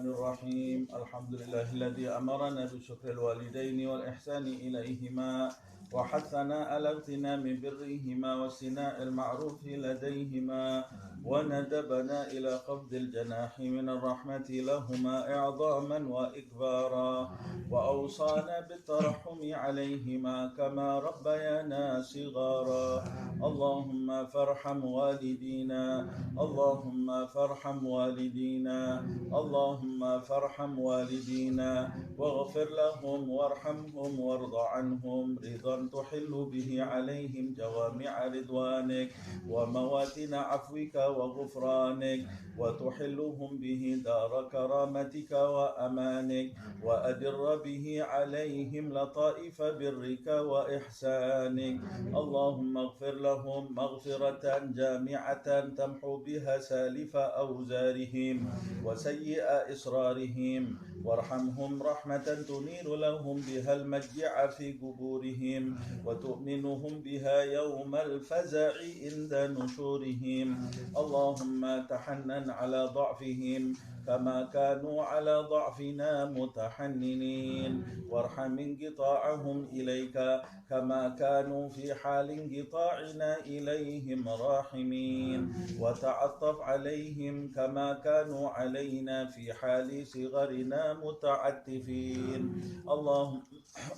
الرحمن الرحيم. الحمد لله الذي أمرنا بشكر الوالدين والإحسان إليهما وحثنا على اغتنام برهما واستناء المعروف لديهما وندبنا إلى خفض الجناح من الرحمة لهما إعظاما وإكبارا وأوصانا بالترحم عليهما كما ربيانا صغارا. اللهم فارحم والدينا، اللهم فارحم والدينا، اللهم فارحم والدينا واغفر لهم وارحمهم وارض عنهم رضا تحل به عليهم جوامع رضوانك ومواتن عفوك وغفرانك وتحلهم به دار كرامتك وأمانك وأدر به عليهم لطائف برك وإحسانك. اللهم اغفر لهم مغفرة جامعة تمحو بها سالف أوزارهم وسيئ إصرارهم وارحمهم رحمة تنير لهم بها المجيع في قبورهم وتؤمنهم بها يوم الفزع عند نشورهم. اللهم تحنن على ضعفهم كما كانوا على ضعفنا متحننين وارحم انقطاعهم إليك كما كانوا في حال انقطاعنا إليهم راحمين وتعطف عليهم كما كانوا علينا في حال صغرنا متعتفين.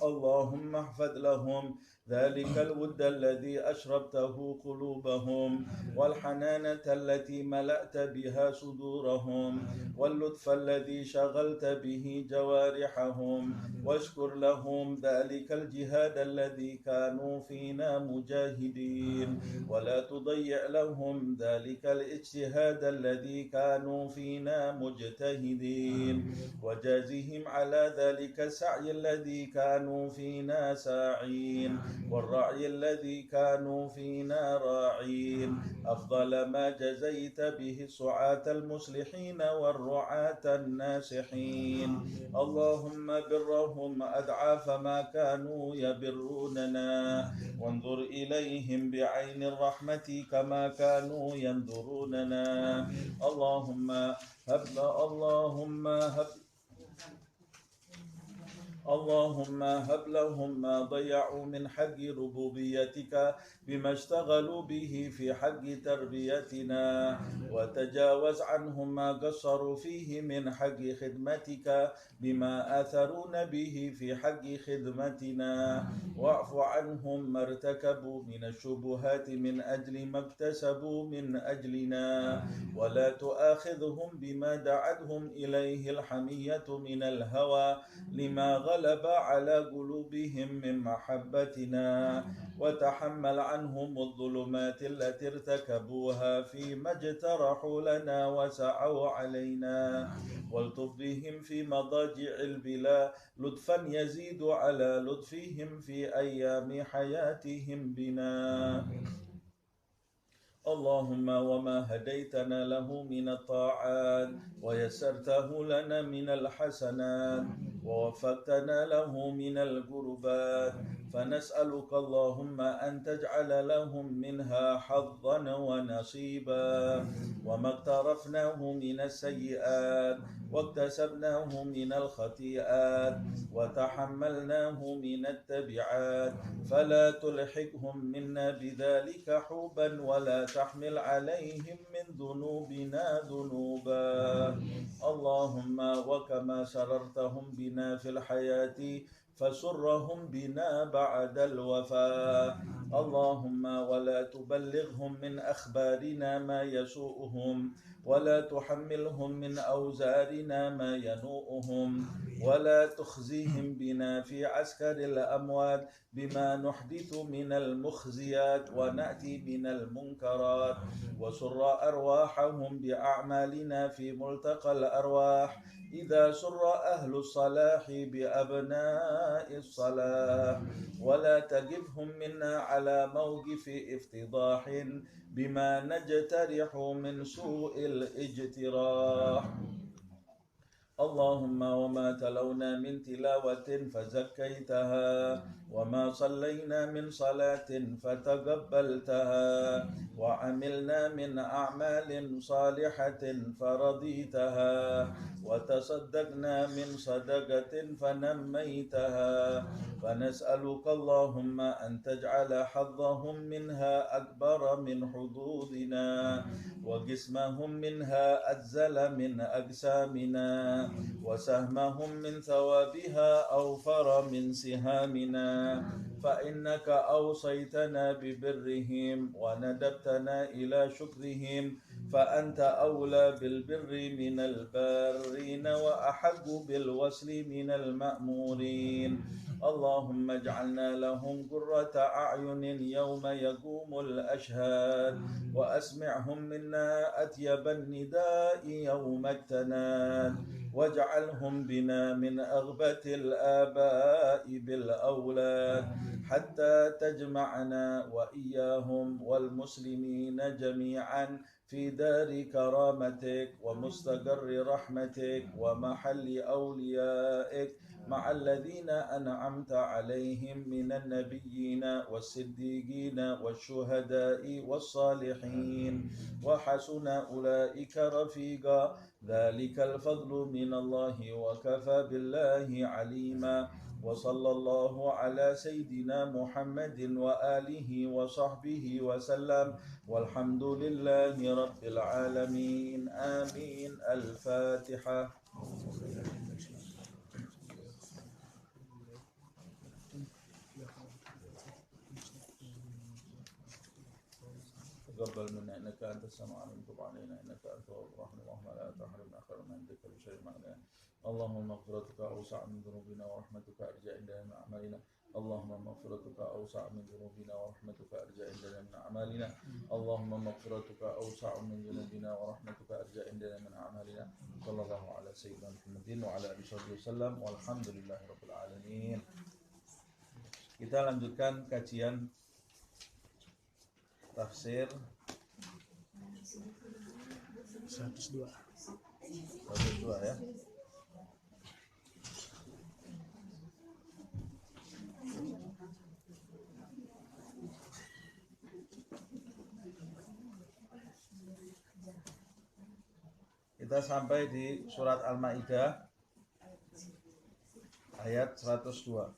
اللهم احفظ لهم ذلك الود الذي أشربته قلوبهم والحنانة التي ملأت بها صدورهم واللطف الذي شغلت به جوارحهم واشكر لهم ذلك الجهاد الذي كانوا فينا مجاهدين ولا تضيع لهم ذلك الاجتهاد الذي كانوا فينا مجتهدين وجازهم على ذلك السعي الذي كانوا فينا ساعين والرعي الذي كانوا فينا راعين أفضل ما جزيت به السعاة المصلحين والرعاة الناصحين. اللهم برهم أضعاف ما كانوا يبروننا وانظر إليهم بعين الرحمة كما كانوا ينظروننا. اللهم هب لهم ما ضيعوا من حق ربوبيتك بما اشتغلوا به في حق تربيتنا وتجاوز عنهم ما قصروا فيه من حق خدمتك بما آثرون به في حق خدمتنا واعف عنهم ما ارتكبوا من الشبهات من أجل ما اكتسبوا من أجلنا ولا تؤاخذهم بما دعتهم إليه الحمية من الهوى لما غلب على قلوبهم من محبتنا وتحمل عنهم الظلمات التي ارتكبوها فيما اجترحوا لنا وسعوا علينا والطف بهم في مضاجع البلا لطفا يزيد على لطفهم في أيام حياتهم بنا. اللهم وما هديتنا له من الطاعات ويسرته لنا من الحسنات ووفقتنا له من القربات فنسألك اللهم أن تجعل لهم منها حظا ونصيبا وما اقترفناه من السيئات واكتسبناه من الخطيئات وتحملناه من التبعات فلا تلحقهم منا بذلك حوبا ولا تحمل عليهم من ذنوبنا ذنوبا. اللهم وكما سررتهم بنا في الحياة فسرهم بنا بعد الوفاة. اللهم ولا تبلغهم من أخبارنا ما يسوءهم ولا تحملهم من أوزارنا ما ينوءهم ولا تخزيهم بنا في عسكر الأموات بما نحدث من المخزيات ونأتي من المنكرات وسر أرواحهم بأعمالنا في ملتقى الأرواح إذا سر أهل الصلاح بأبناء الصلاح ولا تجفهم منا على موقف افتضاح بما نجترح من سوء الاجتراح. اللهم وما تلونا من تلاوة فزكيتها وما صلينا من صلاة فتقبلتها وعملنا من أعمال صالحة فرضيتها وتصدقنا من صدقة فنميتها فنسألك اللهم أن تجعل حظهم منها أكبر من حظوظنا وقسمهم منها أجزل من أجسامنا وسهمهم من ثوابها أوفر من سهامنا فإنك أوصيتنا ببرهم وندبتنا إلى شكرهم فأنت أولى بالبر من البارين وأحق بالوصل من المأمورين اللهم اجعلنا لهم قرة أعين يوم يقوم الأشهاد وأسمعهم منا أطيب النداء يوم التناد واجعلهم بنا من أغبة الآباء بالأولاد حتى تجمعنا وإياهم والمسلمين جميعا في دار كرامتك ومستقر رحمتك ومحل أوليائك مع الذين أنعمت عليهم من النبيين والصديقين والشهداء والصالحين وحسن أولئك رفيقا ذلك الفضل من الله وكفى بالله عليما وصلى الله على سيدنا محمد وآله وصحبه وسلم والحمد لله رب العالمين آمين الفاتحة تقبل منا إنك أنت السميع العليم وتب علينا إنك أنت التواب الرحيم اللهم لا تحرمنا خير من عندك بشيء معنا اللهم مغفرتك أوسع من ذنوبنا ورحمتك أرجى عندنا من أعمالنا اللهم مغفرتك أوسع من ذنوبنا ورحمتك أرجى عندنا من أعمالنا اللهم مغفرتك أوسع من ذنوبنا ورحمتك أرجى عندنا من أعمالنا صلى الله على سيدنا محمد وعلى آله وسلم والحمد لله رب العالمين. Kita lanjutkan kajian tafsir 102 ya. Kita sampai di surat Al-Maidah ayat 102.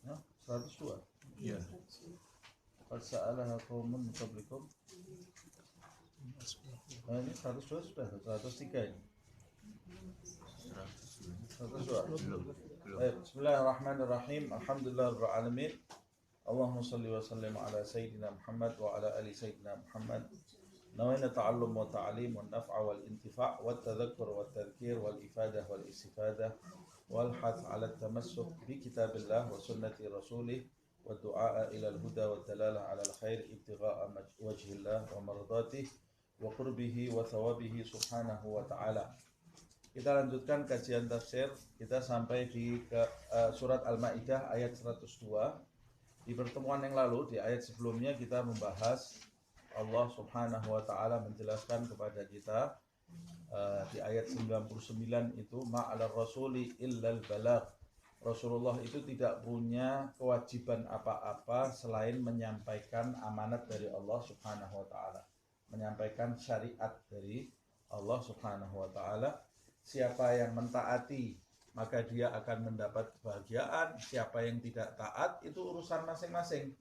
Nah, 102. Iya. Qad sa'alaha qaumun min qablikum. Nah, ini 102 sudah, 103 ini. 102. Baik, bismillahirrahmanirrahim. Alhamdulillahirabbil alamin. Allahumma shalli wa sallim ala sayyidina Muhammad wa ala ali sayyidina Muhammad. Nawaina ta'allum wa ta'lim wa naf'a wal intifa' wa tadhakkur wa tadhkir wal ifadah wal istifadah wal hath 'ala at-tamassuk bi kitabillah wa sunnati rasulih wa du'a ila al-huda wa dalalah 'ala al-khair ibtigha'a wajhillah wa mardatih wa qurbihi wa thawabihi subhanahu wa ta'ala. Kita lanjutkan kajian tafsir. Kita sampai di surat Al-Maidah ayat 102. Di pertemuan yang lalu, di ayat sebelumnya kita membahas Allah subhanahu wa ta'ala menjelaskan kepada kita di ayat 99 itu ma'alar rasuli illal balagh. Rasulullah itu tidak punya kewajiban apa-apa selain menyampaikan amanat dari Allah subhanahu wa ta'ala, menyampaikan syariat dari Allah subhanahu wa ta'ala. Siapa yang mentaati maka dia akan mendapat kebahagiaan. Siapa yang tidak taat itu urusan masing-masing.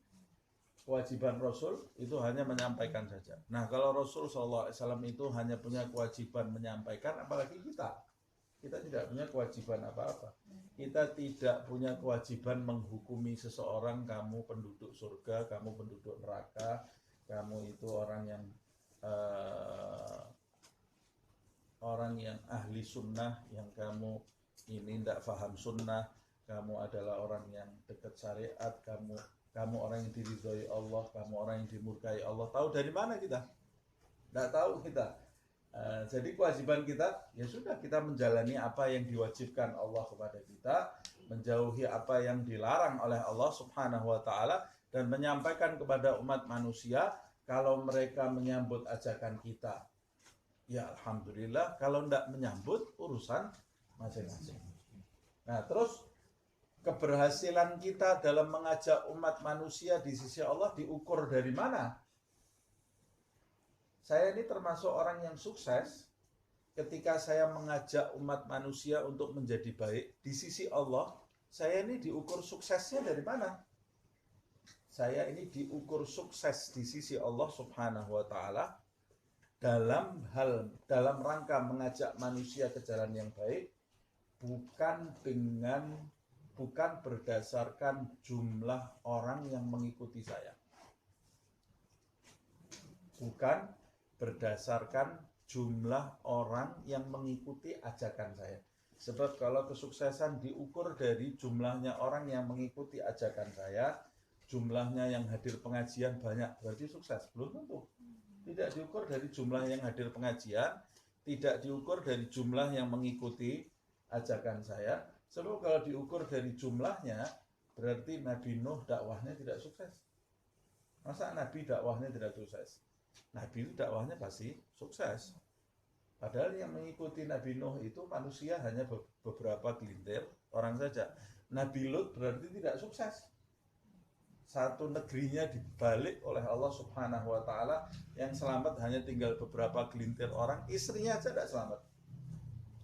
Kewajiban Rasul itu hanya menyampaikan saja. Nah, kalau Rasul SAW itu hanya punya kewajiban menyampaikan, apalagi kita tidak punya kewajiban apa-apa. Kita tidak punya kewajiban menghukumi seseorang, kamu penduduk surga, kamu penduduk neraka, kamu itu orang yang ahli sunnah, yang kamu ini tidak paham sunnah, kamu adalah orang yang dekat syariat, kamu orang yang diridhoi Allah, kamu orang yang dimurkai Allah. Tahu dari mana kita? Tidak tahu kita. Jadi kewajiban kita ya sudah, kita menjalani apa yang diwajibkan Allah kepada kita, menjauhi apa yang dilarang oleh Allah Subhanahu wa taala, dan menyampaikan kepada umat manusia. Kalau mereka menyambut ajakan kita, ya alhamdulillah. Kalau tidak menyambut, urusan masing-masing. Nah, terus keberhasilan kita dalam mengajak umat manusia di sisi Allah diukur dari mana? Saya ini termasuk orang yang sukses ketika saya mengajak umat manusia untuk menjadi baik di sisi Allah. Saya ini diukur suksesnya dari mana? Saya ini diukur sukses di sisi Allah Subhanahu wa taala dalam rangka mengajak manusia ke jalan yang baik, bukan berdasarkan jumlah orang yang mengikuti saya. Bukan berdasarkan jumlah orang yang mengikuti ajakan saya. Sebab kalau kesuksesan diukur dari jumlahnya orang yang mengikuti ajakan saya, jumlahnya yang hadir pengajian banyak, berarti sukses. Belum tentu. Tidak diukur dari jumlah yang hadir pengajian, tidak diukur dari jumlah yang mengikuti ajakan saya. Sebab kalau diukur dari jumlahnya, berarti Nabi Nuh dakwahnya tidak sukses. Masa Nabi dakwahnya tidak sukses? Nabi itu dakwahnya pasti sukses. Padahal yang mengikuti Nabi Nuh itu manusia hanya beberapa gelintir orang saja. Nabi Lut berarti tidak sukses. Satu negerinya dibalik oleh Allah Subhanahu wa taala, yang selamat hanya tinggal beberapa gelintir orang, istrinya saja tidak selamat.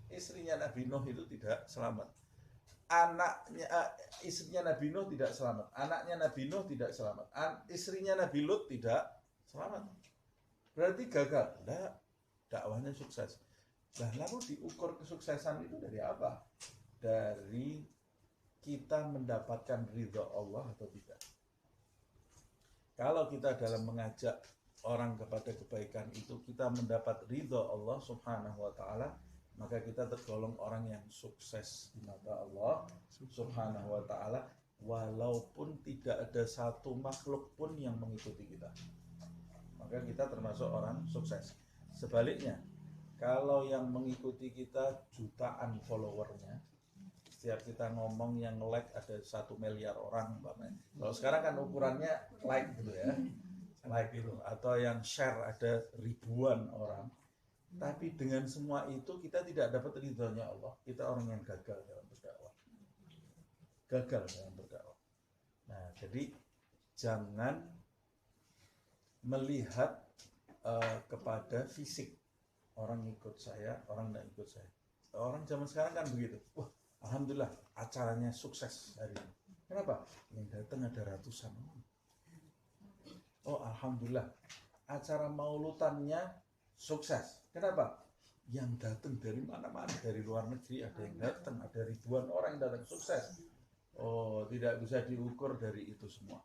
Istrinya Nabi Nuh itu tidak selamat. Istrinya Nabi Nuh tidak selamat. Anaknya Nabi Nuh tidak selamat. Istrinya Nabi Lut tidak selamat. Berarti gagal. Tidak, dakwahnya sukses. Nah, lalu diukur kesuksesan itu dari apa? Dari kita mendapatkan ridha Allah atau tidak. Kalau kita dalam mengajak orang kepada kebaikan itu kita mendapat ridha Allah Subhanahu wa taala, maka kita tergolong orang yang sukses di mata Allah Subhanahu wa taala, walaupun tidak ada satu makhluk pun yang mengikuti kita. Maka kita termasuk orang sukses. Sebaliknya, kalau yang mengikuti kita jutaan followernya, setiap kita ngomong yang like ada 1 miliar orang, kalau sekarang kan ukurannya like gitu ya, like itu, atau yang share ada ribuan orang. Tapi dengan semua itu kita tidak dapat ridhonya Allah. Kita orang yang gagal dalam berdakwah. Gagal dalam berdakwah. Nah, jadi jangan melihat kepada fisik. Orang ikut saya, orang tidak ikut saya. Orang zaman sekarang kan begitu. Wah, alhamdulillah acaranya sukses hari ini. Kenapa? Yang datang ada ratusan. Oh, alhamdulillah acara maulutannya sukses. Kenapa? Yang datang dari mana-mana, dari luar negeri ada yang datang, ada ribuan orang yang datang, sukses. Oh, tidak bisa diukur dari itu semua.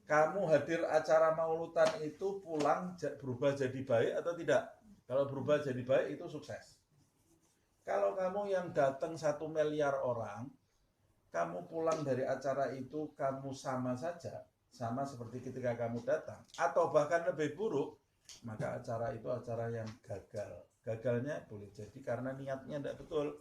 Kamu hadir acara maulutan itu pulang berubah jadi baik atau tidak? Kalau berubah jadi baik itu sukses. Kalau kamu yang datang 1 miliar orang, kamu pulang dari acara itu kamu sama saja, sama seperti ketika kamu datang, atau bahkan lebih buruk, maka acara itu acara yang gagal. Gagalnya boleh jadi karena niatnya tidak betul,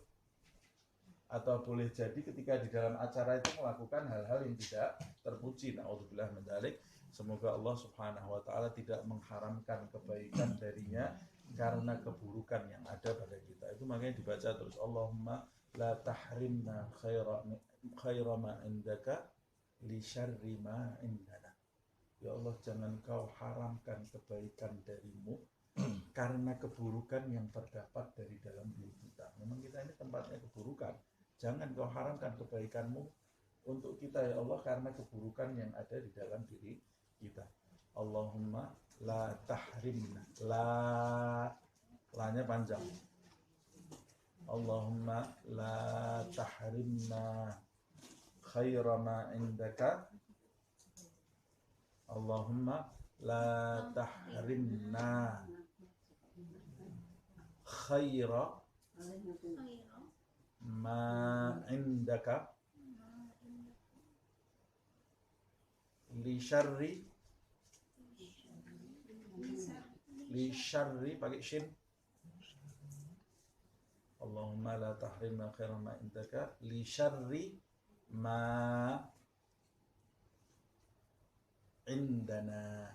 atau boleh jadi ketika di dalam acara itu melakukan hal-hal yang tidak terpuji. Na'udzubillah min dzalik. Semoga Allah Subhanahu wa taala tidak mengharamkan kebaikan darinya karena keburukan yang ada pada kita. Itu makanya dibaca terus, Allahumma la tahrimna khaira ma indaka li syarri ma indana. Ya Allah, jangan kau haramkan kebaikan darimu karena keburukan yang terdapat dari dalam diri kita. Memang kita ini tempatnya keburukan. Jangan kau haramkan kebaikanmu untuk kita ya Allah karena keburukan yang ada di dalam diri kita. Allahumma la tahrimna. La-nya panjang. Allahumma la tahrimna khaira ma indaka. Allahumma la tahrimna khaira ma indaka li syarri pakai shin, Allahumma la tahrimna khairan ma indaka li syarri ma indana.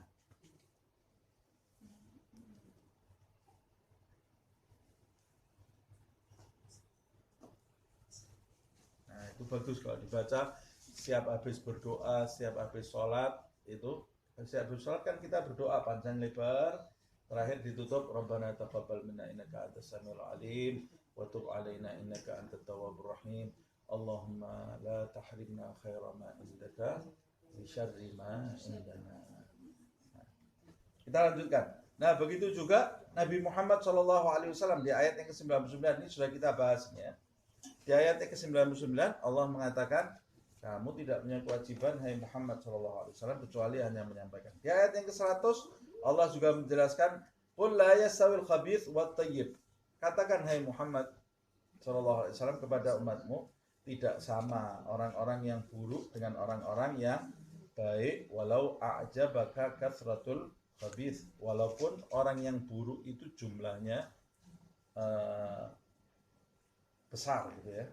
Nah, itu bagus kalau dibaca setiap habis berdoa, setiap habis sholat. Itu setiap habis sholat kan kita berdoa panjang lebar. Terakhir ditutup Rabbana taqabbal minna innaka antas samiul alim wa tub alaina innaka antat tawwabur rahim. Allahumma la tahrimna khaira ma indaka li syarri ma indana. Kita lanjutkan. Nah, begitu juga Nabi Muhammad SAW di ayat yang ke-99 ini sudah kita bahasnya. Di ayat yang ke-99 Allah mengatakan, kamu tidak punya kewajiban hai Muhammad SAW kecuali hanya menyampaikan. Di ayat yang ke-100 Allah juga menjelaskan, qul la yastawil khabith wat thayyib. Katakan hai Muhammad SAW kepada umatmu, tidak sama orang-orang yang buruk dengan orang-orang yang baik, walau a'jabaka kathratul khabith, walaupun orang yang buruk itu jumlahnya besar gitu ya,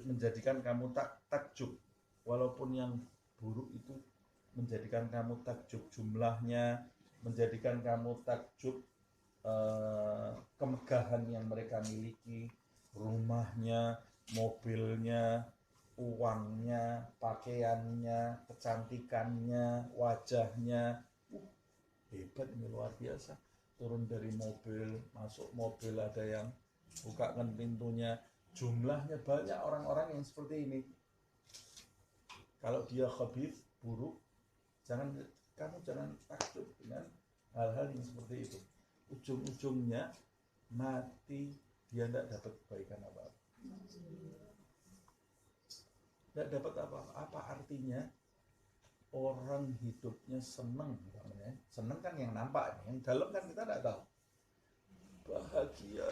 menjadikan kamu takjub. Walaupun yang buruk itu menjadikan kamu takjub jumlahnya, menjadikan kamu takjub kemegahan yang mereka miliki, rumahnya, mobilnya, uangnya, pakaiannya, kecantikannya, wajahnya. Hebat ini, luar biasa. Turun dari mobil, masuk mobil, ada yang bukakan pintunya. Jumlahnya banyak orang-orang yang seperti ini. Kalau dia khabith, buruk, kamu jangan takjub dengan hal-hal yang seperti itu. Ujung-ujungnya mati, dia tidak dapat kebaikan apa-apa. Tidak dapat apa-apa. Apa artinya orang hidupnya senang? Senang kan yang nampak, yang dalam kan kita tidak tahu. Bahagia,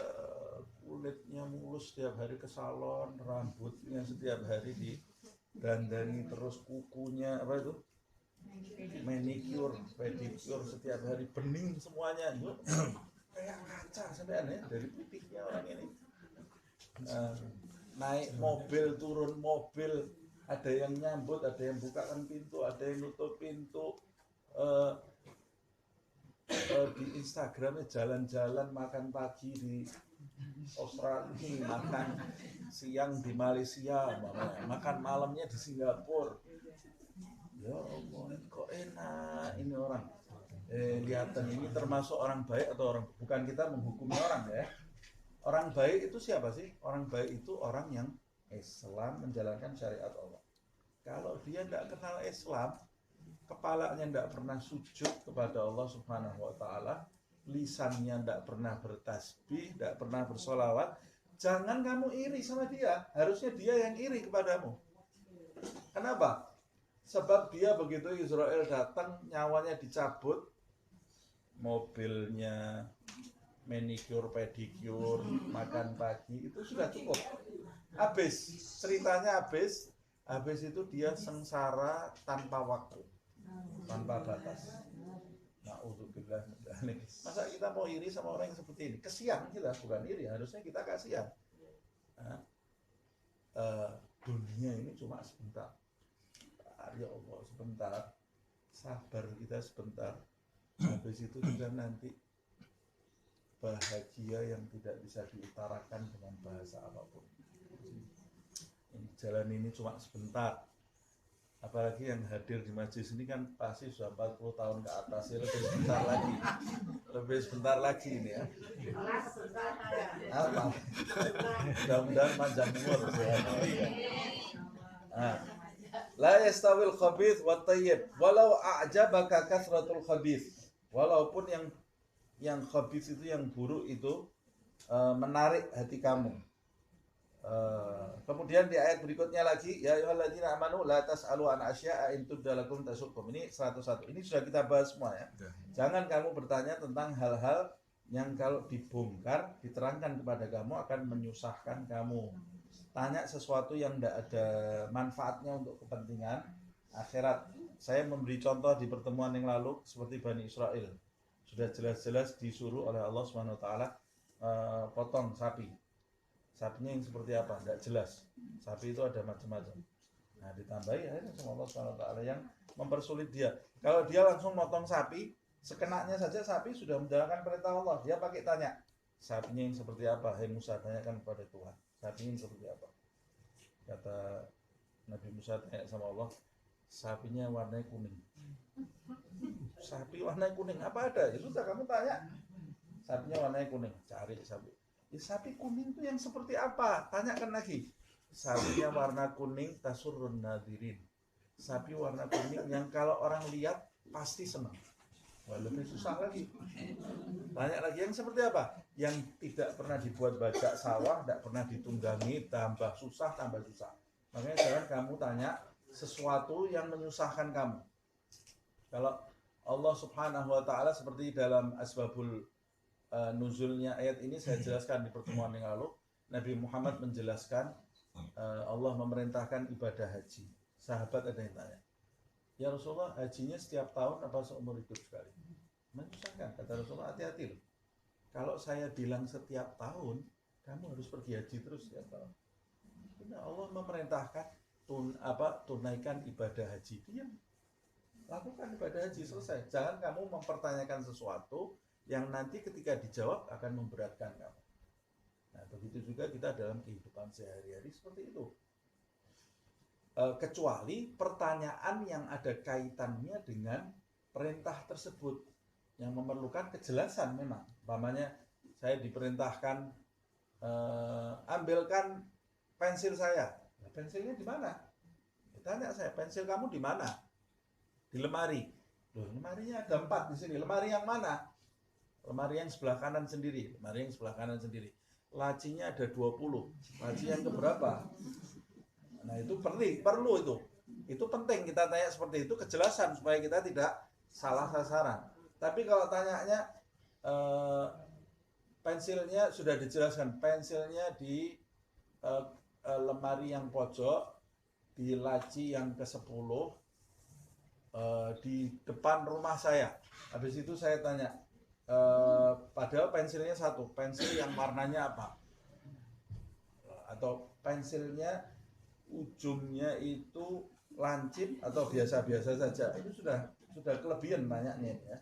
kulitnya mulus setiap hari ke salon, rambutnya setiap hari didandani terus, kukunya apa itu, manicure, pedicure setiap hari, bening semuanya. Kayak kaca sampai aneh dari putihnya orang ini. Naik mobil, turun mobil, ada yang nyambut, ada yang bukakan pintu, ada yang nutup pintu. Di Instagramnya jalan-jalan, makan pagi di Australia, makan siang di Malaysia, makan malamnya di Singapura. Ya Allah, kok enak ini orang. Lihatan ini termasuk orang baik atau orang, bukan kita menghukumi orang ya. Orang baik itu siapa sih? Orang baik itu orang yang Islam, menjalankan syariat Allah. Kalau dia tidak kenal Islam, kepalanya tidak pernah sujud kepada Allah Subhanahu wa Ta'ala, lisannya tidak pernah bertasbih, tidak pernah bersolawat, jangan kamu iri sama dia. Harusnya dia yang iri kepadamu. Kenapa? Sebab dia begitu Israel datang, nyawanya dicabut, mobilnya, manicure, pedicure, makan pagi, itu sudah cukup. Habis, ceritanya habis itu dia sengsara tanpa waktu, tanpa batas. Na'udzubillah. Masa kita mau iri sama orang yang seperti ini? Kesian kita, bukan iri, harusnya kita kasihan. Dunia ini cuma sebentar. Ya Allah, sebentar. Sabar kita sebentar. Habis itu juga nanti bahagia yang tidak bisa diutarakan dengan bahasa apapun. Jalan ini cuma sebentar. Apalagi yang hadir di majelis ini kan pasti sudah 40 tahun ke atas, ya lebih sebentar lagi. Lebih sebentar lagi ini ya. Apa? Mudah-mudahan panjang umur. La yastawil khabith wat thayyib walau a'jabaka kathratul khabith. Walaupun yang khabith itu, yang buruk itu menarik hati kamu. Kemudian di ayat berikutnya lagi, ya ayyuhalladzina amanu la tas'alu an asya'a in tubdalakum tasukum. Ini 101. Ini sudah kita bahas semua ya. Jangan kamu bertanya tentang hal-hal yang kalau dibongkar, diterangkan kepada kamu akan menyusahkan kamu. Tanya sesuatu yang tidak ada manfaatnya untuk kepentingan akhirat. Saya memberi contoh di pertemuan yang lalu seperti Bani Israel. Sudah jelas-jelas disuruh oleh Allah Subhanahu wa taala potong sapi. sapinya yang seperti apa? Tidak jelas. Sapi itu ada macam-macam. Nah, ditambahi akhirnya sama Allah SWT yang mempersulit dia. Kalau dia langsung motong sapi, sekenanya saja sapi sudah menjalankan perintah Allah. Dia pakai tanya, sapinya yang seperti apa? Hai Musa, tanyakan kepada Tuhan. Sapinya yang seperti apa? Kata Nabi Musa tanya sama Allah, sapinya warnanya kuning. Sapi warnanya kuning, apa ada? Ya sudah kamu tanya. Sapinya warnanya kuning, cari sapi. Ya, sapi kuning itu yang seperti apa? Tanyakan lagi. Sapinya warna kuning tasurrun nadirin. Sapi warna kuning yang kalau orang lihat pasti senang. Wah, lebih susah lagi. Tanya lagi yang seperti apa? Yang tidak pernah dibuat bajak sawah, tidak pernah ditunggangi, tambah susah. Makanya jangan kamu tanya sesuatu yang menyusahkan kamu. Kalau Allah Subhanahu wa taala seperti dalam asbabul nuzulnya ayat ini saya jelaskan di pertemuan yang lalu, Nabi Muhammad menjelaskan Allah memerintahkan ibadah haji. Sahabat ada yang tanya, ya Rasulullah, hajinya setiap tahun apa seumur hidup sekali? Menyusahkan. Kata Rasulullah, hati-hati loh. Kalau saya bilang setiap tahun, kamu harus pergi haji terus setiap tahun. Nah, Allah memerintahkan tunaikan ibadah haji. Diam. Lakukan ibadah haji, selesai. Jangan kamu mempertanyakan sesuatu yang nanti ketika dijawab akan memberatkan kamu. Nah, begitu juga kita dalam kehidupan sehari-hari seperti itu. Kecuali pertanyaan yang ada kaitannya dengan perintah tersebut yang memerlukan kejelasan memang. Umpamanya saya diperintahkan ambilkan pensil saya. Nah, pensilnya di mana? Tanya saya, pensil kamu di mana? Di lemari. Loh, lemarinya ada 4 di sini. Lemari yang mana? Lemari yang sebelah kanan sendiri. Lemari yang sebelah kanan sendiri. Lacinya ada 20. Laci yang keberapa? Nah, itu perlu itu. Itu penting kita tanya seperti itu, kejelasan supaya kita tidak salah sasaran. Tapi kalau tanyanya pensilnya sudah dijelaskan, pensilnya di lemari yang pojok, di laci yang ke-10, di depan rumah saya. Habis itu saya tanya, padahal pensilnya satu, pensil yang warnanya apa? Atau pensilnya ujungnya itu lancip atau biasa-biasa saja. Itu sudah kelebihan banyaknya ya.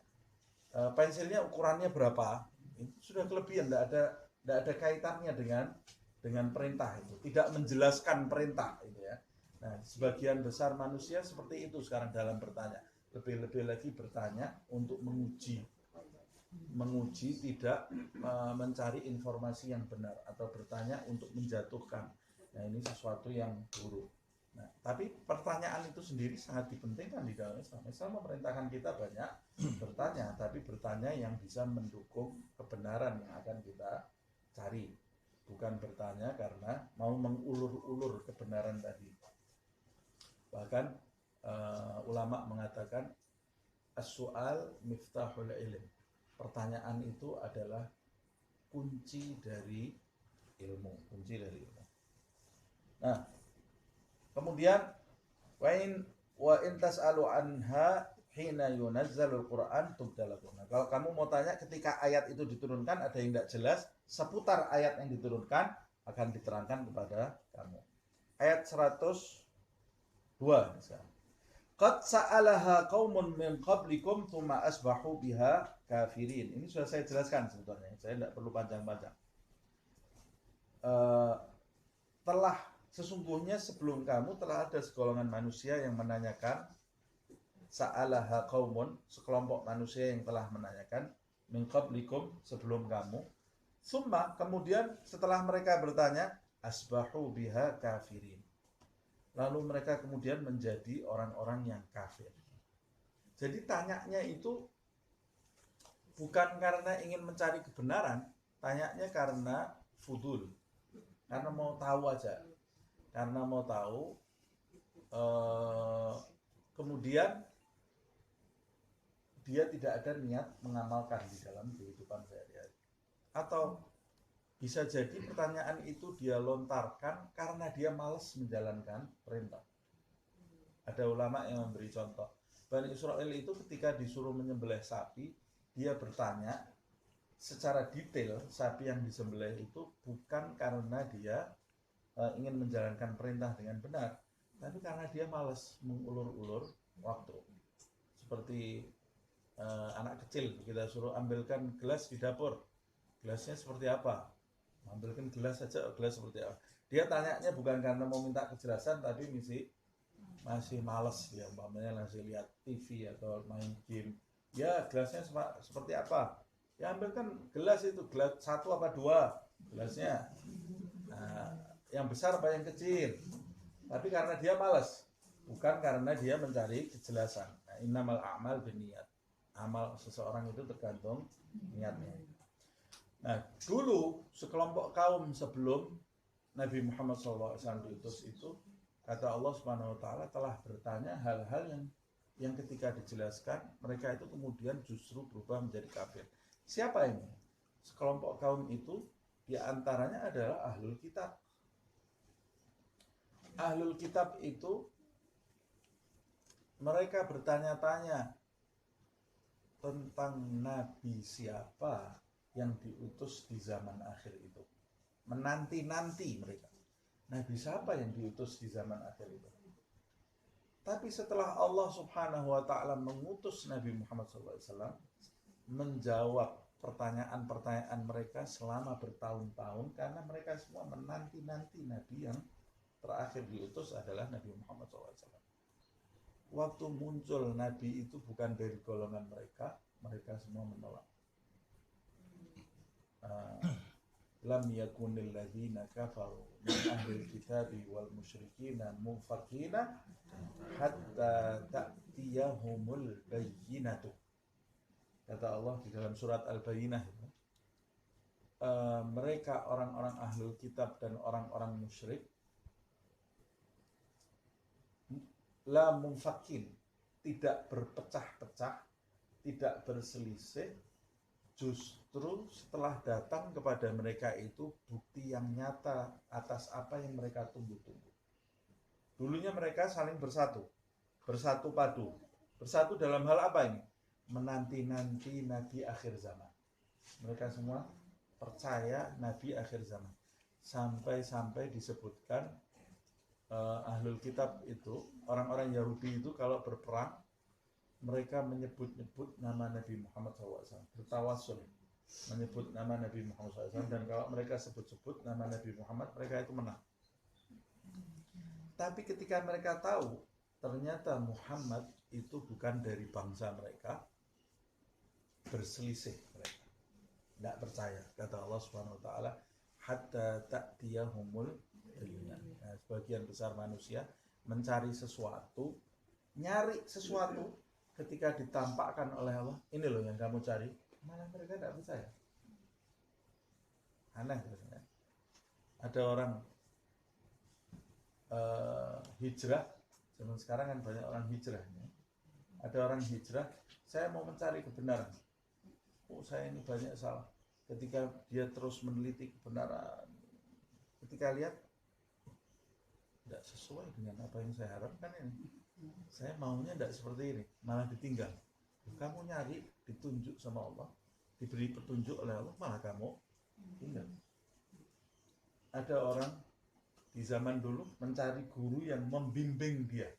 Pensilnya ukurannya berapa? Itu sudah kelebihan, tidak ada kaitannya dengan perintah itu. Tidak menjelaskan perintah itu ya. Nah, sebagian besar manusia seperti itu sekarang dalam bertanya. Lebih-lebih lagi bertanya untuk menguji, tidak mencari informasi yang benar, atau bertanya untuk menjatuhkan. Nah, ini sesuatu yang buruk. Nah, tapi pertanyaan itu sendiri sangat dipentingkan di dalam Islam. Islam memerintahkan kita banyak bertanya, tapi bertanya yang bisa mendukung kebenaran yang akan kita cari. Bukan bertanya karena mau mengulur-ulur kebenaran tadi. Bahkan ulama mengatakan as-su'al miftahul ilm. Pertanyaan itu adalah kunci dari ilmu. Nah, kemudian wa in tas'alu anha hina yunazzalul Qur'an tubdalakum. Nah, kalau kamu mau tanya ketika ayat itu diturunkan ada yang tidak jelas seputar ayat yang diturunkan akan diterangkan kepada kamu. Ayat 102 misalnya. Qad sa'alaha qaumun min qablikum thumma asbahu biha kafirin. Ini sudah saya jelaskan sebetulnya. Saya tidak perlu panjang-panjang. Sesungguhnya sebelum kamu telah ada segolongan manusia yang menanyakan, sa'alaha qaumun, sekelompok manusia yang telah menanyakan, min qablikum, sebelum kamu. Summa, kemudian setelah mereka bertanya, asbahu biha kafirin. Lalu mereka kemudian menjadi orang-orang yang kafir. Jadi tanyanya itu bukan karena ingin mencari kebenaran, tanyanya karena fudul, karena mau tahu aja. Karena mau tahu, kemudian dia tidak ada niat mengamalkan di dalam kehidupan sehari-hari. Atau bisa jadi pertanyaan itu dia lontarkan karena dia malas menjalankan perintah. Ada ulama yang memberi contoh. Bani Israel itu ketika disuruh menyembelih sapi, dia bertanya, secara detail sapi yang disembelih itu bukan karena dia ingin menjalankan perintah dengan benar, tapi karena dia malas mengulur-ulur waktu. Seperti anak kecil, kita suruh ambilkan gelas di dapur, gelasnya seperti apa, ambilkan gelas saja, gelas seperti apa. Dia tanyanya bukan karena mau minta kejelasan, tapi masih malas ya, umpamanya masih lihat TV atau main game. Ya, gelasnya seperti apa? Ya, ambilkan gelas itu, gelas 1 apa 2 gelasnya. Nah, yang besar apa yang kecil? Tapi karena dia malas, bukan karena dia mencari kejelasan. Nah, innamal a'mal binniyat. Amal seseorang itu tergantung niatnya. Nah, dulu sekelompok kaum sebelum Nabi Muhammad SAW diutus itu, kata Allah Subhanahu wa taala, telah bertanya hal-hal yang ketika dijelaskan mereka itu kemudian justru berubah menjadi kafir. Siapa ini? Sekelompok kaum itu diantaranya adalah ahlul kitab. Ahlul kitab itu mereka bertanya-tanya tentang nabi siapa yang diutus di zaman akhir itu. Menanti-nanti mereka. Nabi siapa yang diutus di zaman akhir itu? Tapi setelah Allah Subhanahu wa taala mengutus Nabi Muhammad SAW menjawab pertanyaan-pertanyaan mereka selama bertahun-tahun, karena mereka semua menanti-nanti Nabi yang terakhir diutus adalah Nabi Muhammad SAW. Waktu muncul Nabi itu bukan dari golongan mereka, mereka semua menolak. Lam yakunil ladzina kafaru min ahlil kitabi wal musyrikina munfakina hatta ta'tiyahumul bayyinatu. Kata Allah di dalam surat Al-Bayyinah, mereka orang-orang ahlul kitab dan orang-orang musyrik la munfakin, tidak berpecah-pecah, tidak berselisih, justru setelah datang kepada mereka itu bukti yang nyata atas apa yang mereka tunggu-tunggu. Dulunya mereka saling bersatu padu. Bersatu dalam hal apa ini? Menanti-nanti Nabi akhir zaman. Mereka semua percaya Nabi akhir zaman. Sampai-sampai disebutkan ahlul kitab itu, orang-orang Yahudi itu kalau berperang, mereka menyebut-nyebut nama Nabi Muhammad SAW, bertawasul menyebut nama Nabi Muhammad SAW, dan kalau mereka sebut-sebut nama Nabi Muhammad, mereka itu menang. Tapi ketika mereka tahu ternyata Muhammad itu bukan dari bangsa mereka, berselisih mereka, tidak percaya. Kata Allah Subhanahu wa taala, hatta ta'tiyahumul bayyinah. Nah, sebagian besar manusia mencari sesuatu, nyari sesuatu, ketika ditampakkan oleh Allah, ini loh yang kamu cari, malah mereka tidak percaya. Aneh rasanya. Ada orang hijrah, zaman sekarang kan banyak orang hijrah. Ada orang hijrah, saya mau mencari kebenaran. Oh, saya ini banyak salah. Ketika dia terus meneliti kebenaran, ketika lihat tidak sesuai dengan apa yang saya harapkan ini, saya maunya tidak seperti ini, malah ditinggal. Kamu nyari, ditunjuk sama Allah, diberi petunjuk oleh Allah, malah kamu tinggal. Ada orang di zaman dulu mencari guru yang membimbing dia,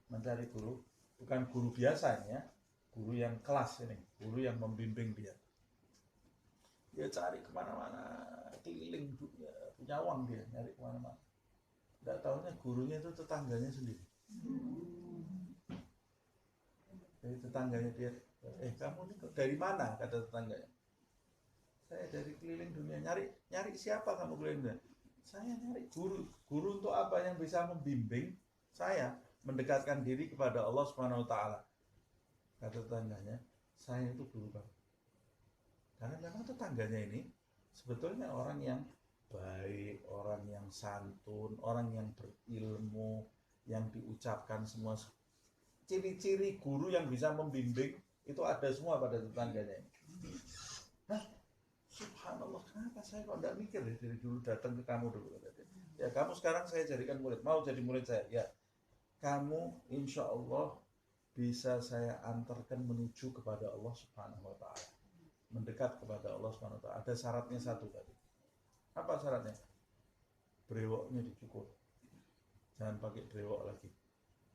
mencari guru, bukan guru biasanya, guru yang kelas ini, guru yang membimbing dia. Dia cari kemana-mana, keliling dunia, punya uang dia, nyari kemana-mana. Tidak tahunya gurunya itu tetangganya sendiri. Jadi tetangganya dia, kamu ini dari mana? Kata tetangganya. Saya dari keliling dunia, nyari siapa kamu keliling dunia? Saya nyari guru. Guru untuk apa? Yang bisa membimbing saya mendekatkan diri kepada Allah Subhanahu wa taala. Kata tetangganya, saya itu guru kamu. Karena memang tetangganya ini sebetulnya orang yang baik, orang yang santun, orang yang berilmu, yang diucapkan semua ciri-ciri guru yang bisa membimbing itu ada semua pada tetangganya ini. Nah, subhanallah, kenapa saya kok tidak mikir ya dari dulu datang ke kamu dulu? Ya, kamu sekarang saya jadikan murid, mau jadi murid saya? Ya, kamu insya Allah bisa saya antarkan menuju kepada Allah Subhanahu wa taala. mendekat kepada Allah Subhanahu wa taala, ada syaratnya satu tadi. Apa syaratnya? Brewoknya dicukur. Jangan pakai brewok lagi.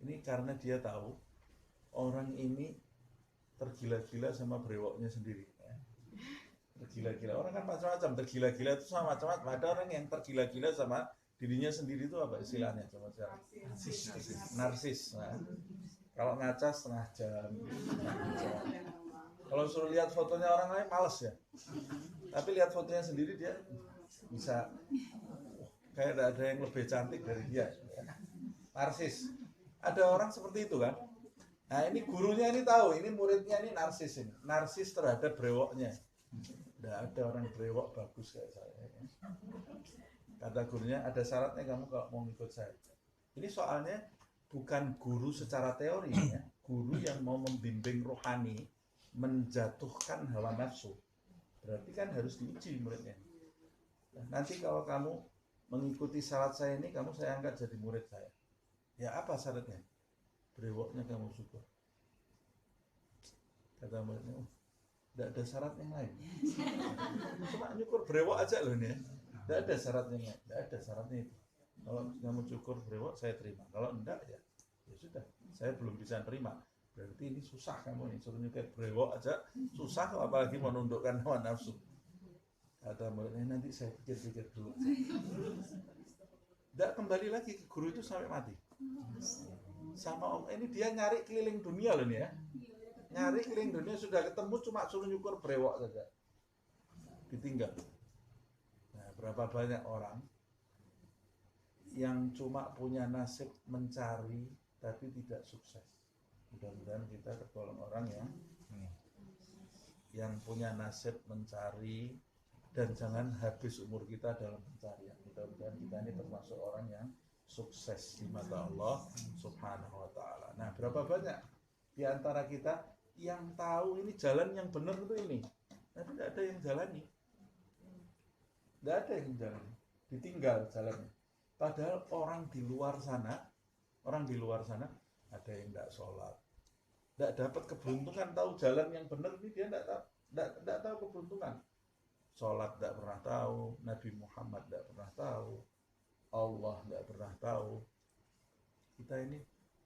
Ini karena dia tahu orang ini tergila-gila sama brewoknya sendiri. Tergila-gila. Orang kan macam-macam. Tergila-gila itu sama macam-macam. Ada orang yang tergila-gila sama dirinya sendiri itu apa istilahnya? Sama narsis. Nah, kalau ngaca setengah jam. Kalau suruh lihat fotonya orang lain males ya. Tapi lihat fotonya sendiri dia bisa kayak ada yang lebih cantik dari dia. Narsis. Ada orang seperti itu kan. Nah ini gurunya ini tahu, ini muridnya ini narsis ini. Narsis terhadap brewoknya. Tidak ada orang brewok bagus kayak saya. Kata gurunya, ada syaratnya kamu kalau mau ikut saya. Ini soalnya bukan guru secara teori ya. Guru yang mau membimbing rohani, menjatuhkan hawa nafsu. Berarti kan harus diuji muridnya. Nah, nanti kalau kamu mengikuti syarat saya ini, kamu saya angkat jadi murid saya. Ya apa syaratnya? Brewoknya kamu syukur. Kata muridnya, tidak ada syarat yang lain. Cuma nyukur brewok aja loh ini ya. Tidak ada syaratnya, tidak ada syaratnya itu. Kalau kamu cukur brewok, saya terima. Kalau enggak ya sudah, saya belum bisa terima. Berarti ini susah kamu nih, suruh nyukur brewok aja susah, apalagi menundukkan hawa nafsu. Kata muridnya, nanti saya pikir-pikir dulu. Tidak kembali lagi ke guru itu sampai mati. Sama om ini dia nyari keliling dunia loh nih ya. Nyari keliling dunia sudah ketemu cuma suruh nyukur brewok saja. Ditinggal. Nah, berapa banyak orang yang cuma punya nasib mencari tapi tidak sukses. Mudah-mudahan kita tergolong orang yang punya nasib mencari dan jangan habis umur kita dalam pencarian. Mudah-mudahan kita ini termasuk orang yang sukses di mata Allah Subhanahu wa taala. Nah, berapa banyak di antara kita yang tahu ini jalan yang benar itu ini, tapi tidak ada yang jalani. Tidak ada yang jalani, ditinggal jalannya. Padahal orang di luar sana ada yang tidak sholat, tidak dapat keberuntungan tahu jalan yang benar ini, dia tidak tahu keberuntungan. Sholat tidak pernah tahu, Nabi Muhammad tidak pernah tahu, Allah tidak pernah tahu. Kita ini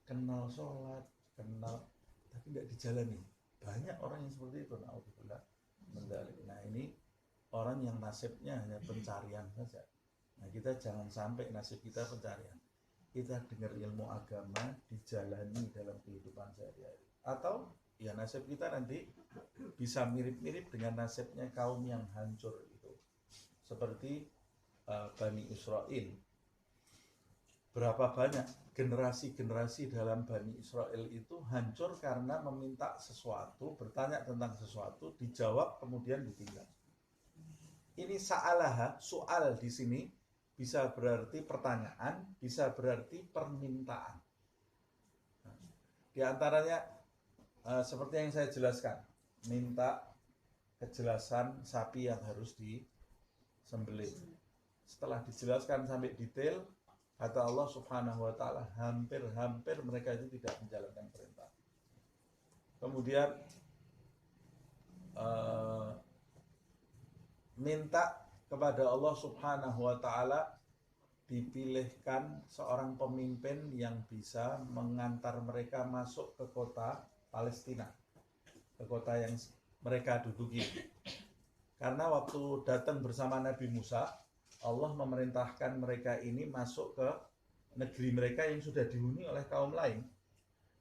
kenal sholat, kenal, tapi tidak dijalani. Banyak orang yang seperti itu. Na'udzubillah. Nah ini orang yang nasibnya hanya pencarian saja. Nah kita jangan sampai nasib kita pencarian. Kita dengar ilmu agama dijalani dalam kehidupan sehari-hari. Atau ya nasib kita nanti bisa mirip-mirip dengan nasibnya kaum yang hancur itu. Seperti Bani Israel. Berapa banyak generasi-generasi dalam Bani Israel itu hancur karena meminta sesuatu, bertanya tentang sesuatu, dijawab kemudian ditinggal. Ini sa'alaha, soal di sini bisa berarti pertanyaan, bisa berarti permintaan. Di antaranya seperti yang saya jelaskan, minta kejelasan sapi yang harus disembelih. Setelah dijelaskan sampai detail, kata Allah Subhanahu wa taala, hampir-hampir mereka itu tidak menjalankan perintah. Kemudian minta kepada Allah Subhanahu wa taala dipilihkan seorang pemimpin yang bisa mengantar mereka masuk ke kota Palestina, ke kota yang mereka duduki. Karena waktu datang bersama Nabi Musa, Allah memerintahkan mereka ini masuk ke negeri mereka yang sudah dihuni oleh kaum lain.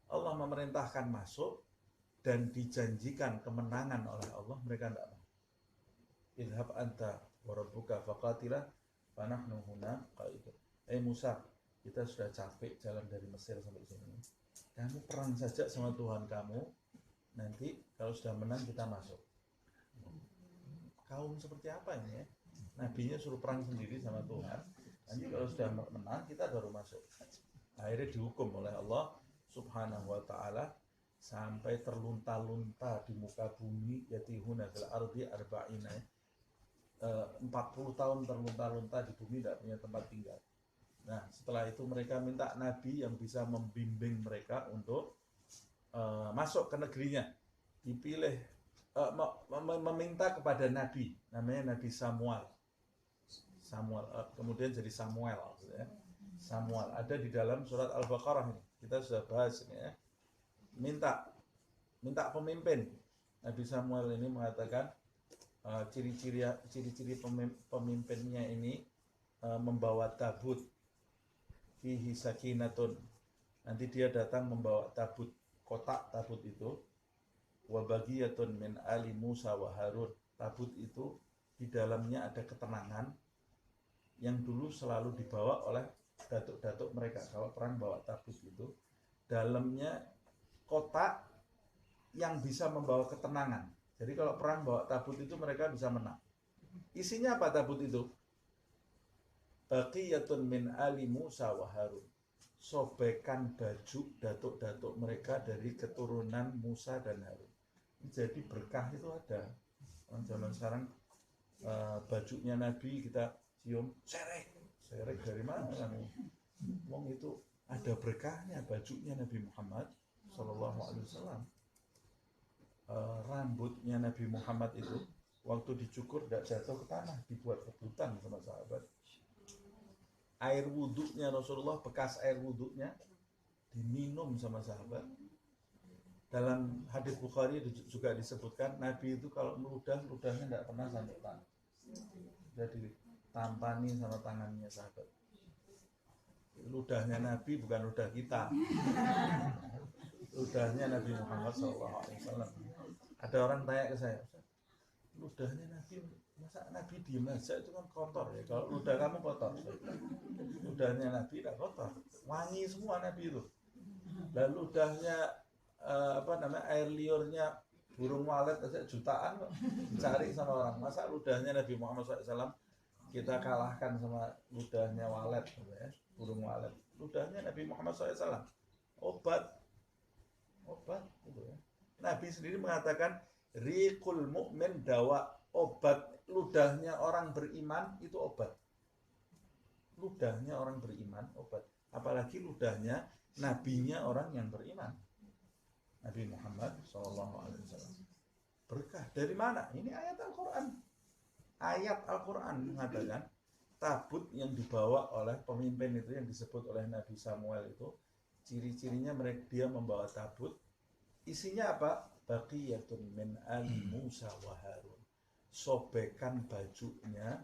Allah memerintahkan masuk dan dijanjikan kemenangan oleh Allah, mereka tidak mau. Idhab anta wa rabbuka faqatila fa nahnu huna qa'idun. Musa, kita sudah capek jalan dari Mesir sampai sini. Kamu perang saja sama Tuhan kamu. Nanti kalau sudah menang kita masuk. Kaum seperti apa ini ya? Nabinya suruh perang sendiri sama Tuhan. Nanti kalau sudah menang kita baru masuk. Akhirnya dihukum oleh Allah Subhanahu wa taala sampai terlunta-lunta di muka bumi, yatihuna fil ardi arba'ina. 40 tahun terlunta-lunta di bumi, tidak punya tempat tinggal. Nah, setelah itu mereka minta nabi yang bisa membimbing mereka untuk masuk ke negerinya. Dipilih meminta kepada nabi, namanya Nabi Samuel. Kemudian jadi Samuel ya. Samuel ada di dalam surat Al-Baqarah ini. Kita sudah bahas ini ya. Minta pemimpin. Nabi Samuel ini mengatakan ciri-ciri pemimpinnya ini membawa tabut fihi sakinatun. Nanti dia datang membawa tabut, kotak tabut itu, wa bagiyatun min ali Musa wa Harun. Tabut itu di dalamnya ada ketenangan yang dulu selalu dibawa oleh datuk-datuk mereka. Kalau perang bawa tabut itu, dalamnya kotak yang bisa membawa ketenangan. Jadi kalau perang bawa tabut itu mereka bisa menang. Isinya apa tabut itu? Baqiyatun min ali Musa wa Harun. Sobekan baju datuk-datuk mereka dari keturunan Musa dan Harun. Jadi berkah itu ada. Zaman sekarang bajunya Nabi kita cium, serek dari mana kamu? Wong itu ada berkahnya bajunya Nabi Muhammad Sallallahu Alaihi Wasallam. Rambutnya Nabi Muhammad itu waktu dicukur tidak jatuh ke tanah, dibuat rebutan sama sahabat. Air wudhunya Rasulullah, bekas air wudhunya diminum sama sahabat. Dalam hadis Bukhari juga disebutkan Nabi itu kalau ludahnya tidak pernah sampai tanah, jadi tampani sama tangannya sahabat. Ludahnya Nabi bukan ludah kita, ludahnya Nabi Muhammad SAW. Ada orang tanya ke saya, ludahnya Nabi, masa Nabi diem aja, itu kan kotor ya. Kalau ludah kamu kotor, ludahnya Nabi tidak kotor, wangi semua Nabi itu. Dan ludahnya air liurnya burung walet aja jutaan kok dicari sama orang. Masa ludahnya Nabi Muhammad SAW kita kalahkan sama ludahnya walet ya, burung walet. Ludahnya Nabi Muhammad SAW obat gitu ya. Nabi sendiri mengatakan riqul mu'min dawa, obat. Ludahnya orang beriman itu obat. Ludahnya orang beriman obat. Apalagi ludahnya nabinya orang yang beriman, Nabi Muhammad SAW. Berkah dari mana? Ini ayat Al-Quran. Ayat Al-Quran mengatakan tabut yang dibawa oleh pemimpin itu yang disebut oleh Nabi Samuel itu, ciri-cirinya dia membawa tabut. Isinya apa? Baqiyatun min ali Musa wa Harun. Sobekan bajunya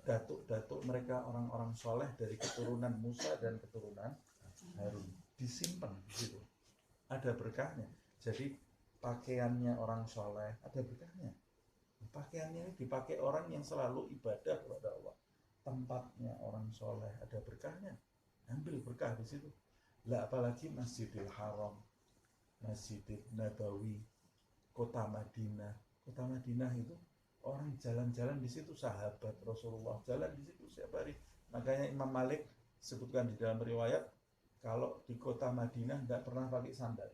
datuk-datuk mereka, orang-orang soleh dari keturunan Musa dan keturunan Harun. Disimpan di situ. Ada berkahnya. Jadi pakaiannya orang soleh ada berkahnya. Pakaiannya ini dipakai orang yang selalu ibadah kepada Allah. Tempatnya orang soleh ada berkahnya. Ambil berkah di situ. Lah apalagi Masjidil Haram, Masjidil Nabawi, Kota Madinah. Kota Madinah itu orang jalan-jalan di situ, sahabat Rasulullah jalan di situ setiap hari. Makanya Imam Malik sebutkan di dalam riwayat, kalau di Kota Madinah tidak pernah pakai sandal.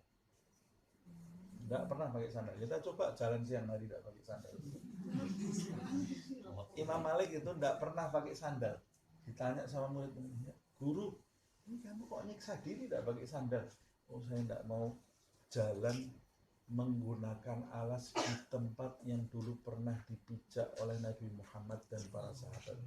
Tidak pernah pakai sandal. Kita coba jalan siang hari tidak pakai sandal. Imam Malik itu tidak pernah pakai sandal. Ditanya sama murid-muridnya, guru, ini kamu kok nyiksa diri tidak pakai sandal? Oh, saya tidak mau jalan menggunakan alas di tempat yang dulu pernah dipijak oleh Nabi Muhammad dan para sahabat,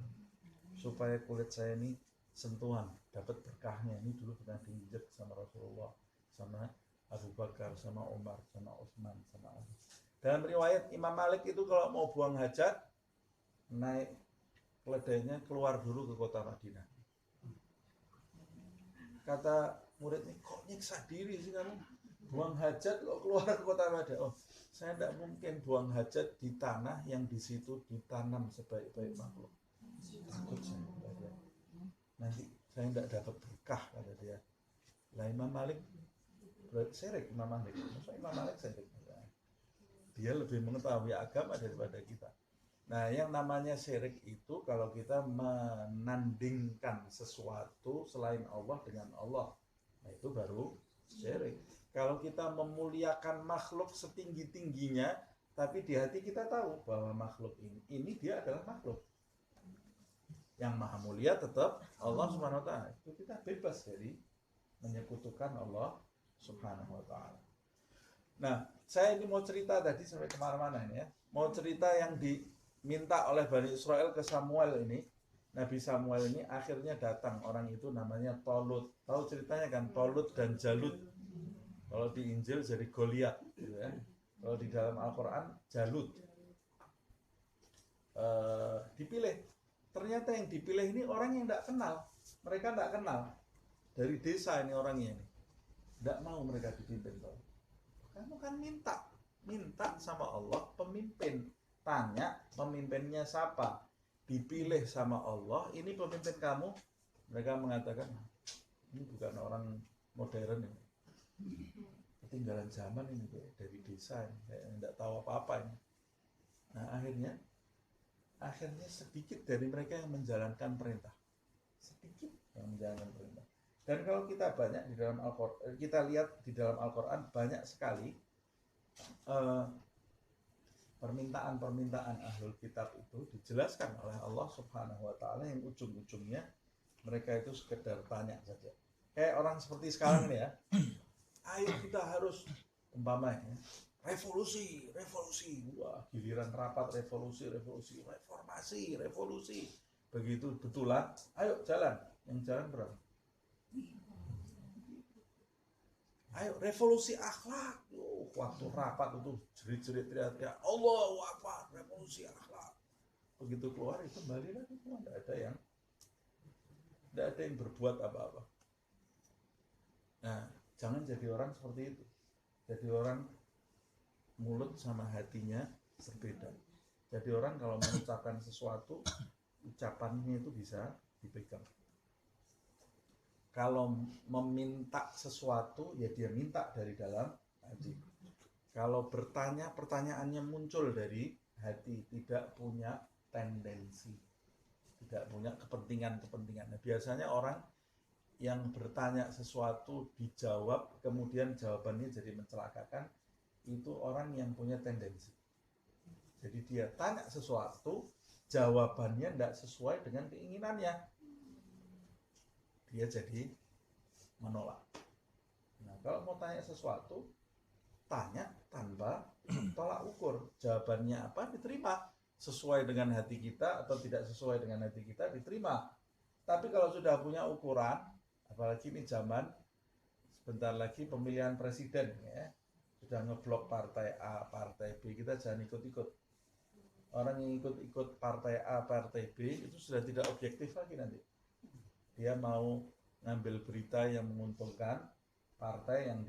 supaya kulit saya ini sentuhan, dapat berkahnya. Ini dulu pernah diinjak sama Rasulullah, sama Abu Bakar, sama Umar, sama Utsman, sama Ali. Dalam riwayat Imam Malik itu kalau mau buang hajat, naik keledainya keluar dulu ke kota Madinah. Kata murid ini, kok nyiksa diri sih kamu? Buang hajat kok keluar ke kota Madinah. Oh, saya tidak mungkin buang hajat di tanah yang di situ ditanam sebaik-baik makhluk. Takut saya. Nanti saya tidak dapat berkah, kata dia. Lah Imam Malik syirik, Imam Malik. Masa Imam Malik syirik? Dia lebih mengetahui agama daripada kita. Nah, yang namanya syirik itu kalau kita menandingkan sesuatu selain Allah dengan Allah. Nah, itu baru syirik. Kalau kita memuliakan makhluk setinggi-tingginya, tapi di hati kita tahu bahwa makhluk ini dia adalah makhluk. Yang maha mulia tetap Allah Subhanahu wa ta'ala. Itu kita bebas dari menyekutukan Allah Subhanahu wa ta'ala. Nah, saya ini mau cerita tadi sampai kemana-mana ini ya. Mau cerita yang diminta oleh Bani Israel ke Samuel ini. Nabi Samuel ini akhirnya datang orang itu namanya Tolut. Tahu ceritanya kan, Tolut dan Jalut. Kalau di Injil jadi Goliat, gitu ya. Kalau di dalam Al-Quran Jalut. Dipilih. Ternyata yang dipilih ini orang yang tidak kenal. Mereka tidak kenal. Dari desa ini orangnya ini. Tidak mau mereka dipimpin. Kamu kan minta sama Allah pemimpin. Tanya pemimpinnya siapa. Dipilih sama Allah, ini pemimpin kamu. Mereka mengatakan, ini bukan orang modern ini. Ketinggalan zaman ini dari desa ini. Saya tidak tahu apa-apa ini. Nah akhirnya sedikit dari mereka yang menjalankan perintah. Sedikit yang menjalankan perintah. Dan kalau kita banyak di dalam Al-Quran, kita lihat di dalam Al-Quran banyak sekali permintaan-permintaan ahlul kitab itu dijelaskan oleh Allah Subhanahu wa taala yang ujung-ujungnya mereka itu sekedar tanya saja. Kayak orang seperti sekarang nih ya. Ayo kita harus umpamanya revolusi. Wah, giliran rapat revolusi, reformasi. Begitu betulan, ayo jalan. Yang jalan berapa? Ayo revolusi akhlak. Waktu rapat itu jerit-jerit teriak-teriak Allahu Akbar, revolusi akhlak. Begitu keluar itu kembali lagi, tidak ada yang berbuat apa-apa. Nah, jangan jadi orang seperti itu. Jadi orang mulut sama hatinya berbeda. Jadi orang kalau mengucapkan sesuatu, ucapannya itu bisa dipegang. Kalau meminta sesuatu, ya dia minta dari dalam hati. Kalau bertanya, pertanyaannya muncul dari hati, tidak punya tendensi, tidak punya kepentingan. Nah, biasanya orang yang bertanya sesuatu dijawab, kemudian jawabannya jadi mencelakakan, itu orang yang punya tendensi. Jadi dia tanya sesuatu, jawabannya tidak sesuai dengan keinginannya, dia jadi menolak. Nah, kalau mau tanya sesuatu, tanya tanpa tolak ukur. Jawabannya apa, diterima. Sesuai dengan hati kita atau tidak sesuai dengan hati kita, diterima. Tapi kalau sudah punya ukuran, apalagi ini zaman sebentar lagi pemilihan presiden ya, sudah ngeblok partai A, partai B, kita jangan ikut-ikut. Orang yang ikut-ikut partai A, partai B itu sudah tidak objektif lagi nanti. Dia mau ngambil berita yang menguntungkan partai yang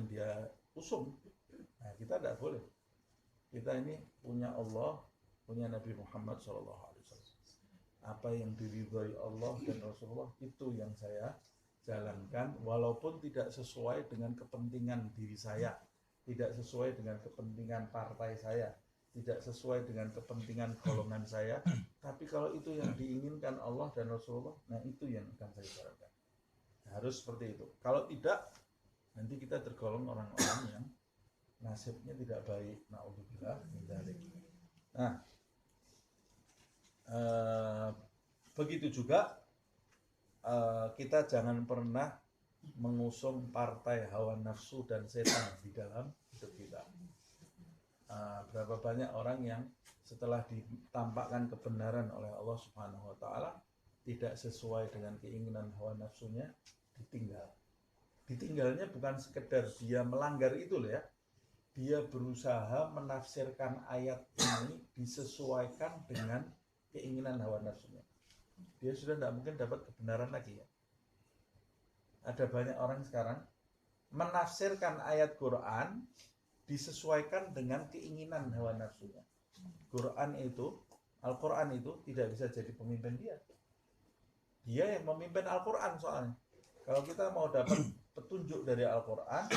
dia usung. Nah, kita tidak boleh. Kita ini punya Allah, punya Nabi Muhammad SAW. Apa yang diridhoi Allah dan Rasulullah itu yang saya jalankan, walaupun tidak sesuai dengan kepentingan diri saya, tidak sesuai dengan kepentingan partai saya, tidak sesuai dengan kepentingan golongan saya, tapi kalau itu yang diinginkan Allah dan Rasulullah, nah itu yang akan saya jalankan. Harus seperti itu. Kalau tidak, nanti kita tergolong orang-orang yang nasibnya tidak baik. Na'udzubillah min dzalik. Nah, begitu juga kita jangan pernah mengusung partai hawa nafsu dan setan di dalam hidup kita. Berapa banyak orang yang setelah ditampakkan kebenaran oleh Allah Subhanahu wa taala tidak sesuai dengan keinginan hawa nafsunya, ditinggal. Ditinggalnya bukan sekedar dia melanggar itu loh ya. Dia berusaha menafsirkan ayat ini disesuaikan dengan keinginan hawa nafsunya. Dia sudah tidak mungkin dapat kebenaran lagi ya. Ada banyak orang sekarang menafsirkan ayat Quran disesuaikan dengan keinginan hawa nafsunya. Al-Quran itu tidak bisa jadi pemimpin dia. Dia yang memimpin Al-Quran soalnya. Kalau kita mau dapat petunjuk dari Al-Quran,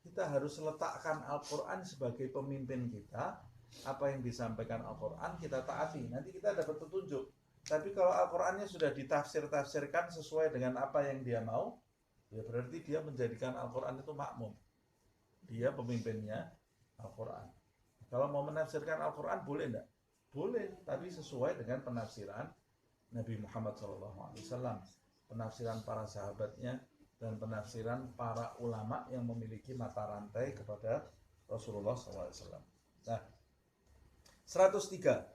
kita harus letakkan Al-Quran sebagai pemimpin kita. Apa yang disampaikan Al-Quran kita taati, nanti kita dapat petunjuk. Tapi kalau Al-Qurannya sudah ditafsirkan sesuai dengan apa yang dia mau, ya berarti dia menjadikan Al-Quran itu makmum. Dia pemimpinnya Al-Quran. Kalau mau menafsirkan Al-Quran boleh enggak? Boleh, tapi sesuai dengan penafsiran Nabi Muhammad SAW, penafsiran para sahabatnya, dan penafsiran para ulama yang memiliki mata rantai kepada Rasulullah SAW. Nah, 103.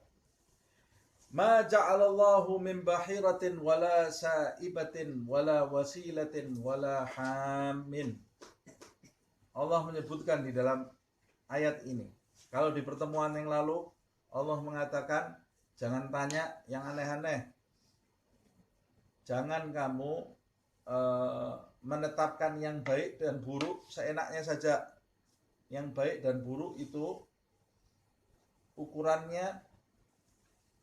Ma ja'alallahu min bahiratin wala sa'ibatin wala wasilatin wala hamin. Allah menyebutkan di dalam ayat ini. Kalau di pertemuan yang lalu Allah mengatakan jangan tanya yang aneh-aneh. Jangan kamu menetapkan yang baik dan buruk seenaknya saja. Yang baik dan buruk itu ukurannya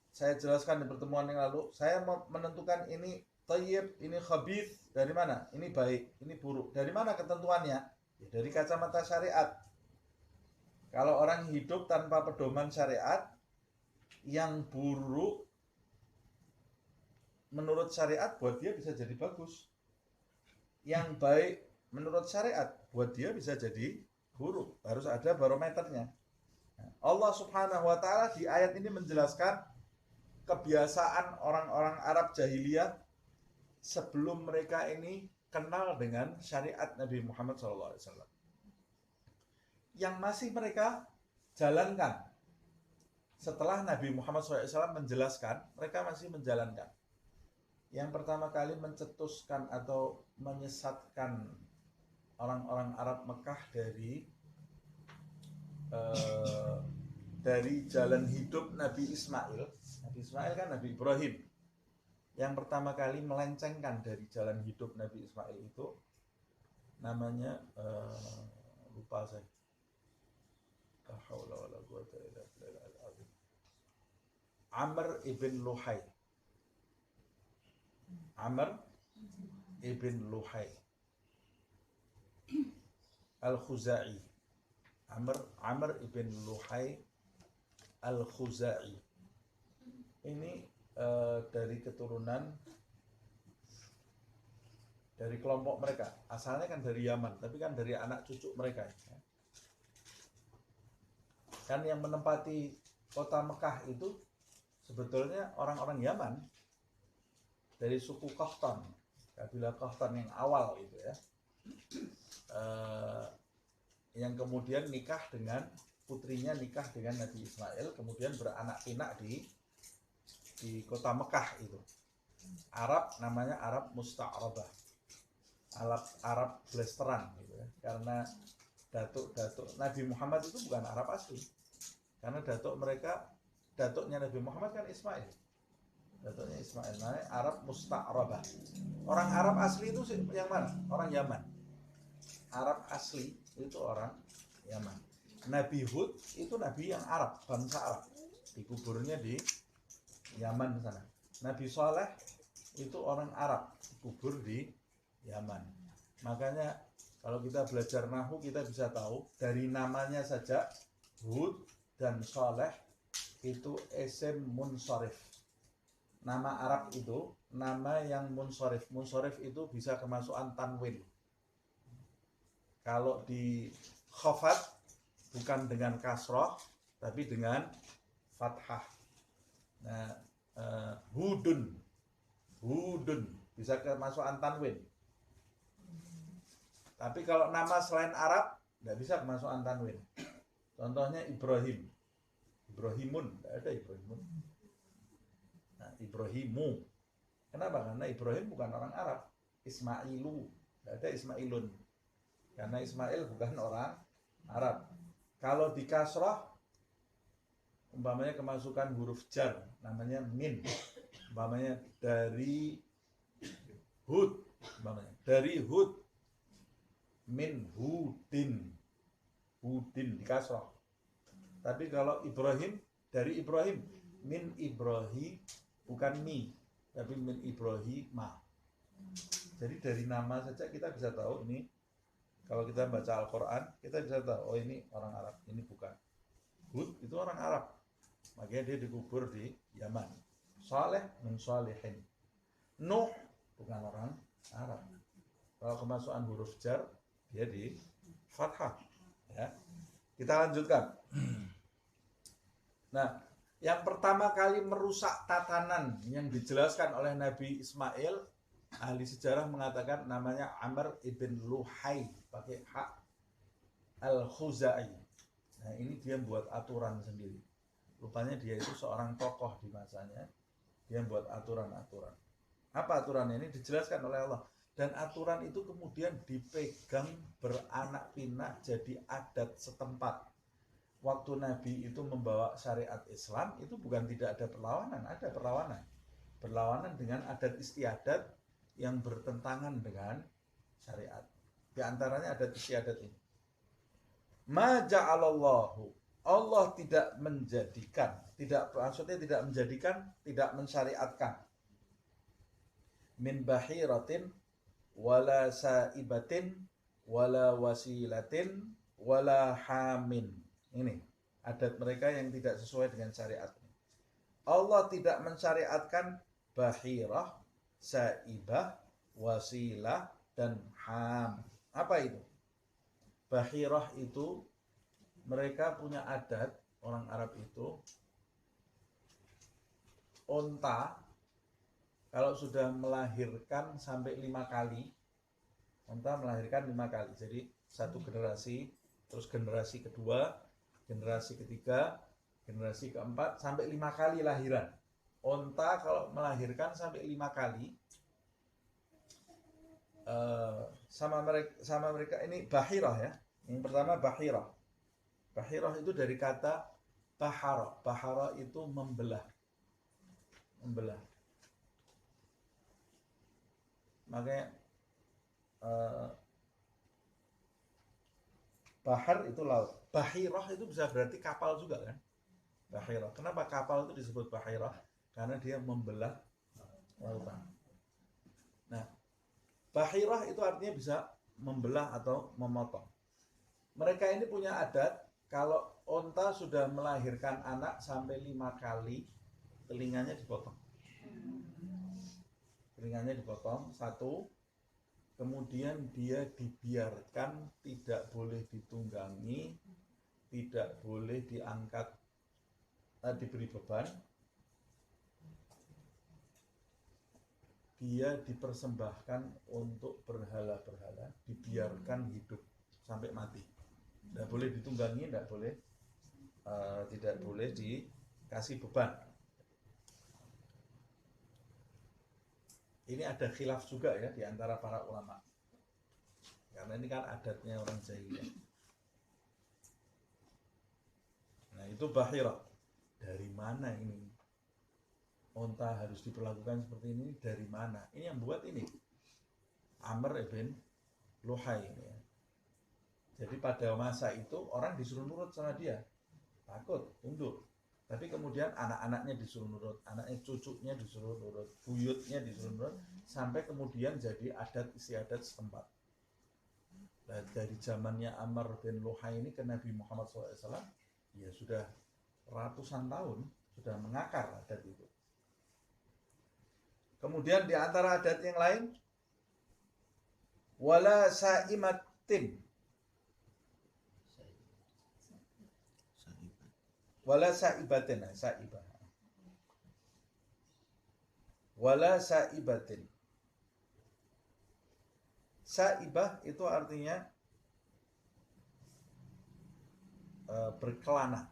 saya jelaskan di pertemuan yang lalu. Saya menentukan ini thayyib, ini khabith, dari mana? Ini baik, ini buruk. Dari mana ketentuannya? Ya, dari kacamata syariat. Kalau orang hidup tanpa pedoman syariat, yang buruk menurut syariat buat dia bisa jadi bagus. Yang baik menurut syariat buat dia bisa jadi buruk. Harus ada barometernya. Allah Subhanahu wa ta'ala di ayat ini menjelaskan kebiasaan orang-orang Arab jahiliyah sebelum mereka ini kenal dengan syariat Nabi Muhammad SAW. Yang masih mereka jalankan. Setelah Nabi Muhammad SAW menjelaskan, mereka masih menjalankan. Yang pertama kali mencetuskan atau menyesatkan orang-orang Arab Mekah dari jalan hidup Nabi Ismail. Nabi Ismail kan Nabi Ibrahim. Yang pertama kali melencengkan dari jalan hidup Nabi Ismail itu namanya lupa saya. Amr ibn Luhai. Amr ibn Luhai Al-Khuzai. Amr ibn Luhai Al-Khuzai. Ini dari keturunan dari kelompok mereka. Asalnya kan dari Yaman, tapi kan dari anak cucu mereka. Kan yang menempati kota Mekah itu sebetulnya orang-orang Yaman dari suku Qahtan, kabilah Qahtan yang awal itu ya. Yang kemudian putrinya nikah dengan Nabi Ismail, kemudian beranak pinak di kota Mekah itu. Arab namanya Arab Musta'rabah, Arab Blesteran gitu ya. Karena datuk Nabi Muhammad itu bukan Arab asli, karena datuknya Nabi Muhammad kan Ismail. Datuknya Ismail, namanya Arab Musta'rabah. Orang Arab asli itu yang mana? Orang Yaman. Arab asli itu orang Yaman. Nabi Hud itu nabi yang Arab, bangsa Arab. Dikuburnya di Yaman sana. Nabi Saleh itu orang Arab, dikubur di Yaman. Makanya kalau kita belajar nahwu kita bisa tahu dari namanya saja Hud dan Saleh itu isim munsharif. Nama Arab itu nama yang munsharif. Munsharif itu bisa kemasukan tanwin. Kalau di khafat bukan dengan kasroh tapi dengan fathah. Nah, hudun bisa kemasukan tanwin. Tapi kalau nama selain Arab tidak bisa kemasukan tanwin. Contohnya Ibrahim, Ibrahimun, tidak ada Ibrahimun. Nah, Ibrahimu. Kenapa? Karena Ibrahim bukan orang Arab. Ismailu, tidak ada Ismailun. Karena Ismail bukan orang Arab. Kalau di kasrah, umpamanya kemasukan huruf jar, namanya min. Umpamanya dari Hud, umpamanya dari Hud, min Hudin, Hudin di kasrah. Tapi kalau Ibrahim, dari Ibrahim, min Ibrahim, bukan mi, tapi min Ibrahimah. Jadi dari nama saja kita bisa tahu ini. Kalau kita baca Al-Quran, kita bisa tahu, oh ini orang Arab, ini bukan. Hud itu orang Arab, makanya dia dikubur di Yaman. Saleh min Salihin. Nuh bukan orang Arab. Kalau kemasukan huruf jar, dia di fathah. Ya. Kita lanjutkan. Nah, yang pertama kali merusak tatanan yang dijelaskan oleh Nabi Ismail ahli sejarah mengatakan namanya Amr ibn Luhai, pakai hak, Al-Khuzai. Nah ini dia buat aturan sendiri. Rupanya dia itu seorang tokoh di masanya. Dia buat aturan-aturan. Apa aturan ini? Dijelaskan oleh Allah. Dan aturan itu kemudian dipegang beranak pinak jadi adat setempat. Waktu Nabi itu membawa syariat Islam, itu bukan tidak ada perlawanan, ada perlawanan. Berlawanan dengan adat istiadat yang bertentangan dengan syariat. Di antaranya adat istiadat ini. Ma ja'alallahu, Allah tidak menjadikan, maksudnya tidak menjadikan, tidak mensyariatkan min bahiratin wala saibatin wala wasilatin wala hamin. Ini adat mereka yang tidak sesuai dengan syariat. Allah tidak mensyariatkan bahirah, saibah, wasilah, dan ham. Apa itu? Bahirah itu mereka punya adat, orang Arab itu, onta kalau sudah melahirkan sampai 5 kali, onta melahirkan 5 kali. Jadi satu generasi, terus generasi kedua, generasi ketiga, generasi keempat, sampai 5 kali lahiran. Onta kalau melahirkan sampai 5 kali, sama mereka ini bahirah ya. Yang pertama bahirah. Bahirah itu dari kata bahara. Bahara itu membelah. Membelah. Makanya bahar itu laut. Bahirah itu bisa berarti kapal juga kan. Bahirah. Kenapa kapal itu disebut bahirah? Karena dia membelah lautan. Nah, bahirah itu artinya bisa membelah atau memotong. Mereka ini punya adat, kalau onta sudah melahirkan anak sampai 5 kali, telinganya dipotong. Telinganya dipotong, satu. Kemudian dia dibiarkan, tidak boleh ditunggangi, tidak boleh diangkat, diberi beban. Dia dipersembahkan untuk berhala-berhala, dibiarkan hidup sampai mati. Tidak boleh ditunggangi, tidak boleh dikasih beban. Ini ada khilaf juga ya di antara para ulama. Karena ini kan adatnya orang jahiliyah. Nah itu bahirah. Dari mana ini? Onta harus diperlakukan seperti ini, dari mana? Ini yang buat ini Amr ibn Luhai ini ya. Jadi pada masa itu orang disuruh nurut sama dia, takut, tunduk. Tapi kemudian anak-anaknya disuruh nurut, anaknya cucunya disuruh nurut, buyutnya disuruh nurut, sampai kemudian jadi adat istiadat setempat. Dan dari zamannya Amr bin Luhai ini ke Nabi Muhammad SAW, ya sudah ratusan tahun, sudah mengakar adat itu. Kemudian di antara adat yang lain, wala saimatin, wala saibatin, saibah, wala saibatin. Saibah itu artinya berkelana.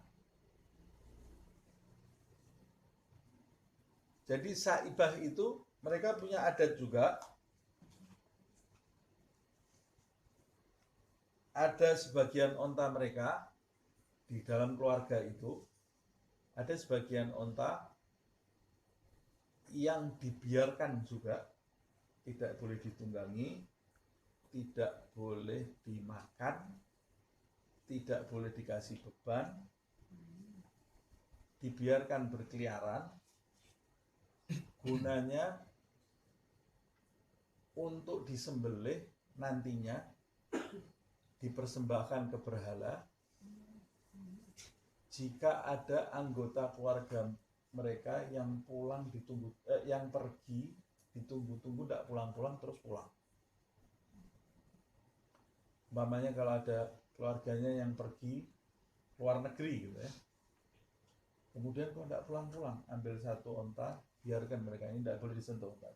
Jadi saibah itu mereka punya adat juga. Ada sebagian onta mereka di dalam keluarga itu, ada sebagian onta yang dibiarkan juga, tidak boleh ditunggangi, tidak boleh dimakan, tidak boleh dikasih beban, dibiarkan berkeliaran. Gunanya untuk disembelih nantinya, dipersembahkan ke berhala. Jika ada anggota keluarga mereka yang pulang ditunggu, yang pergi ditunggu-tunggu, tidak pulang-pulang, terus pulang. Umpamanya kalau ada keluarganya yang pergi luar negeri gitu ya, kemudian kok tidak pulang-pulang, ambil satu onta, biarkan mereka ini, tidak boleh disentuh onta.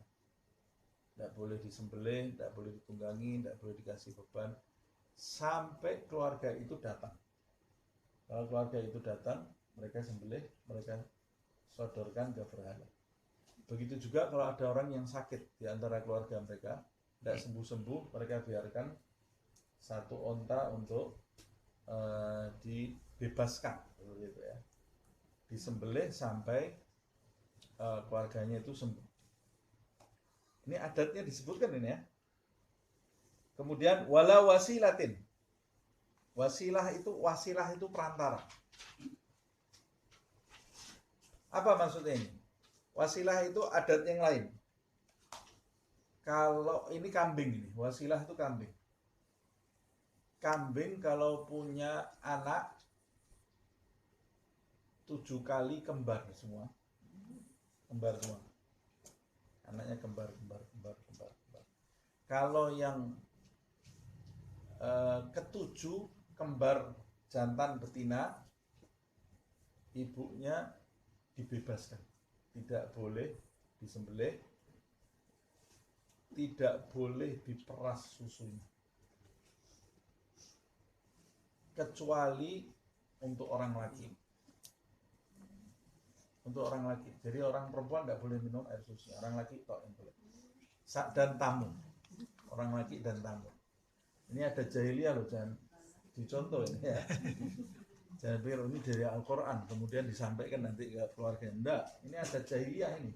tidak boleh disembelih, tidak boleh ditunggangi, tidak boleh dikasih beban sampai keluarga itu datang. Kalau keluarga itu datang, mereka sembelih, mereka sodorkan ke berhala. Begitu juga kalau ada orang yang sakit di antara keluarga mereka, tidak sembuh-sembuh, mereka biarkan satu onta untuk dibebaskan, begitu ya. Disembelih sampai keluarganya itu sembuh. Ini adatnya disebutkan ini ya. Kemudian wala wasilatin. Wasilah itu perantara. Apa maksudnya ini? Wasilah itu adat yang lain. Kalau ini kambing ini, wasilah itu kambing. Kambing kalau punya anak 7 kali kembar semua. Kembar semua. Anaknya kembar. Kalau yang ketujuh kembar jantan betina, ibunya dibebaskan, tidak boleh disembelih, tidak boleh diperas susunya, kecuali untuk orang laki. Untuk orang laki. Jadi orang perempuan tidak boleh minum air susu. Orang laki tok yang boleh. Dan tamu. Orang laki dan tamu. Ini ada jahiliyah loh, jangan dicontoh ini ya. Jangan pikir ini dari Al-Quran kemudian disampaikan nanti ke keluarga. Enggak, ini ada jahiliyah ini.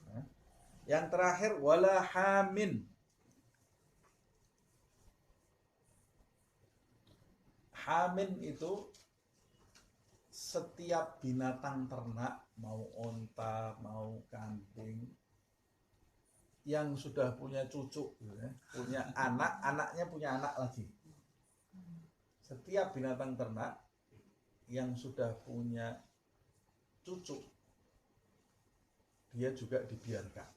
Nah. Yang terakhir wala hamin. Hamin itu setiap binatang ternak, mau onta, mau kambing, yang sudah punya cucu, punya anak, anaknya punya anak lagi. Setiap binatang ternak yang sudah punya cucu, dia juga dibiarkan.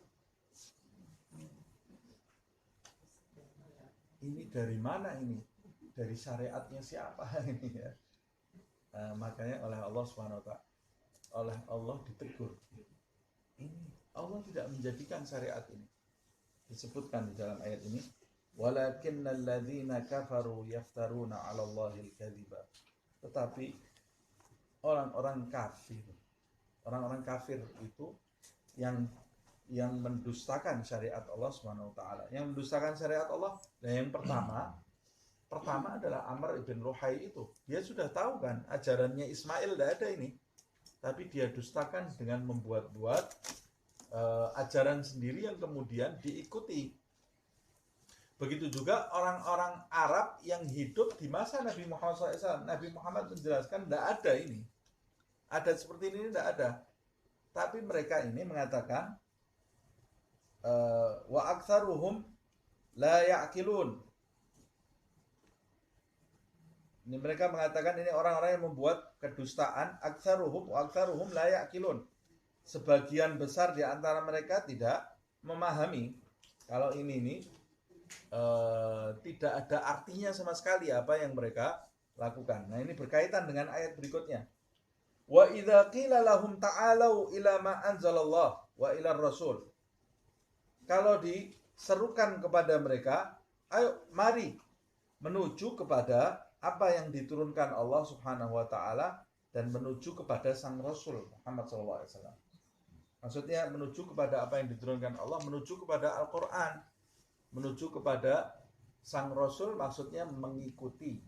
Ini dari mana ini? Dari syariatnya siapa ini ya? Makanya oleh Allah SWT, oleh Allah ditegur. Ini Allah tidak menjadikan syariat ini. Disebutkan di dalam ayat ini, walakinnal ladzina kafaru yaftaruna 'ala Allahil kadziba. Tetapi orang-orang kafir itu yang mendustakan syariat Allah SWT. Yang mendustakan syariat Allah, dan yang pertama adalah Amr ibn Ruhai itu. Dia sudah tahu kan ajarannya Ismail tidak ada ini, tapi dia dustakan dengan membuat-buat ajaran sendiri yang kemudian diikuti. Begitu juga orang-orang Arab yang hidup di masa Nabi Muhammad SAW. Nabi Muhammad menjelaskan tidak ada ini, adat seperti ini tidak ada. Tapi mereka ini mengatakan wa aktsaruhum la ya'qilun. Ini mereka mengatakan ini orang-orang yang membuat kedustaan. Aktsaruhum la ya'qilun. Sebagian besar di antara mereka tidak memahami kalau ini tidak ada artinya sama sekali apa yang mereka lakukan. Nah, ini berkaitan dengan ayat berikutnya. Wa idza qila lahum ta'alu ila ma anzalallah wa ila rasul. Kalau diserukan kepada mereka, ayo mari menuju kepada apa yang diturunkan Allah Subhanahu wa taala dan menuju kepada sang Rasul Muhammad SAW. Maksudnya menuju kepada apa yang diturunkan Allah, menuju kepada Al-Qur'an, menuju kepada sang Rasul, maksudnya mengikuti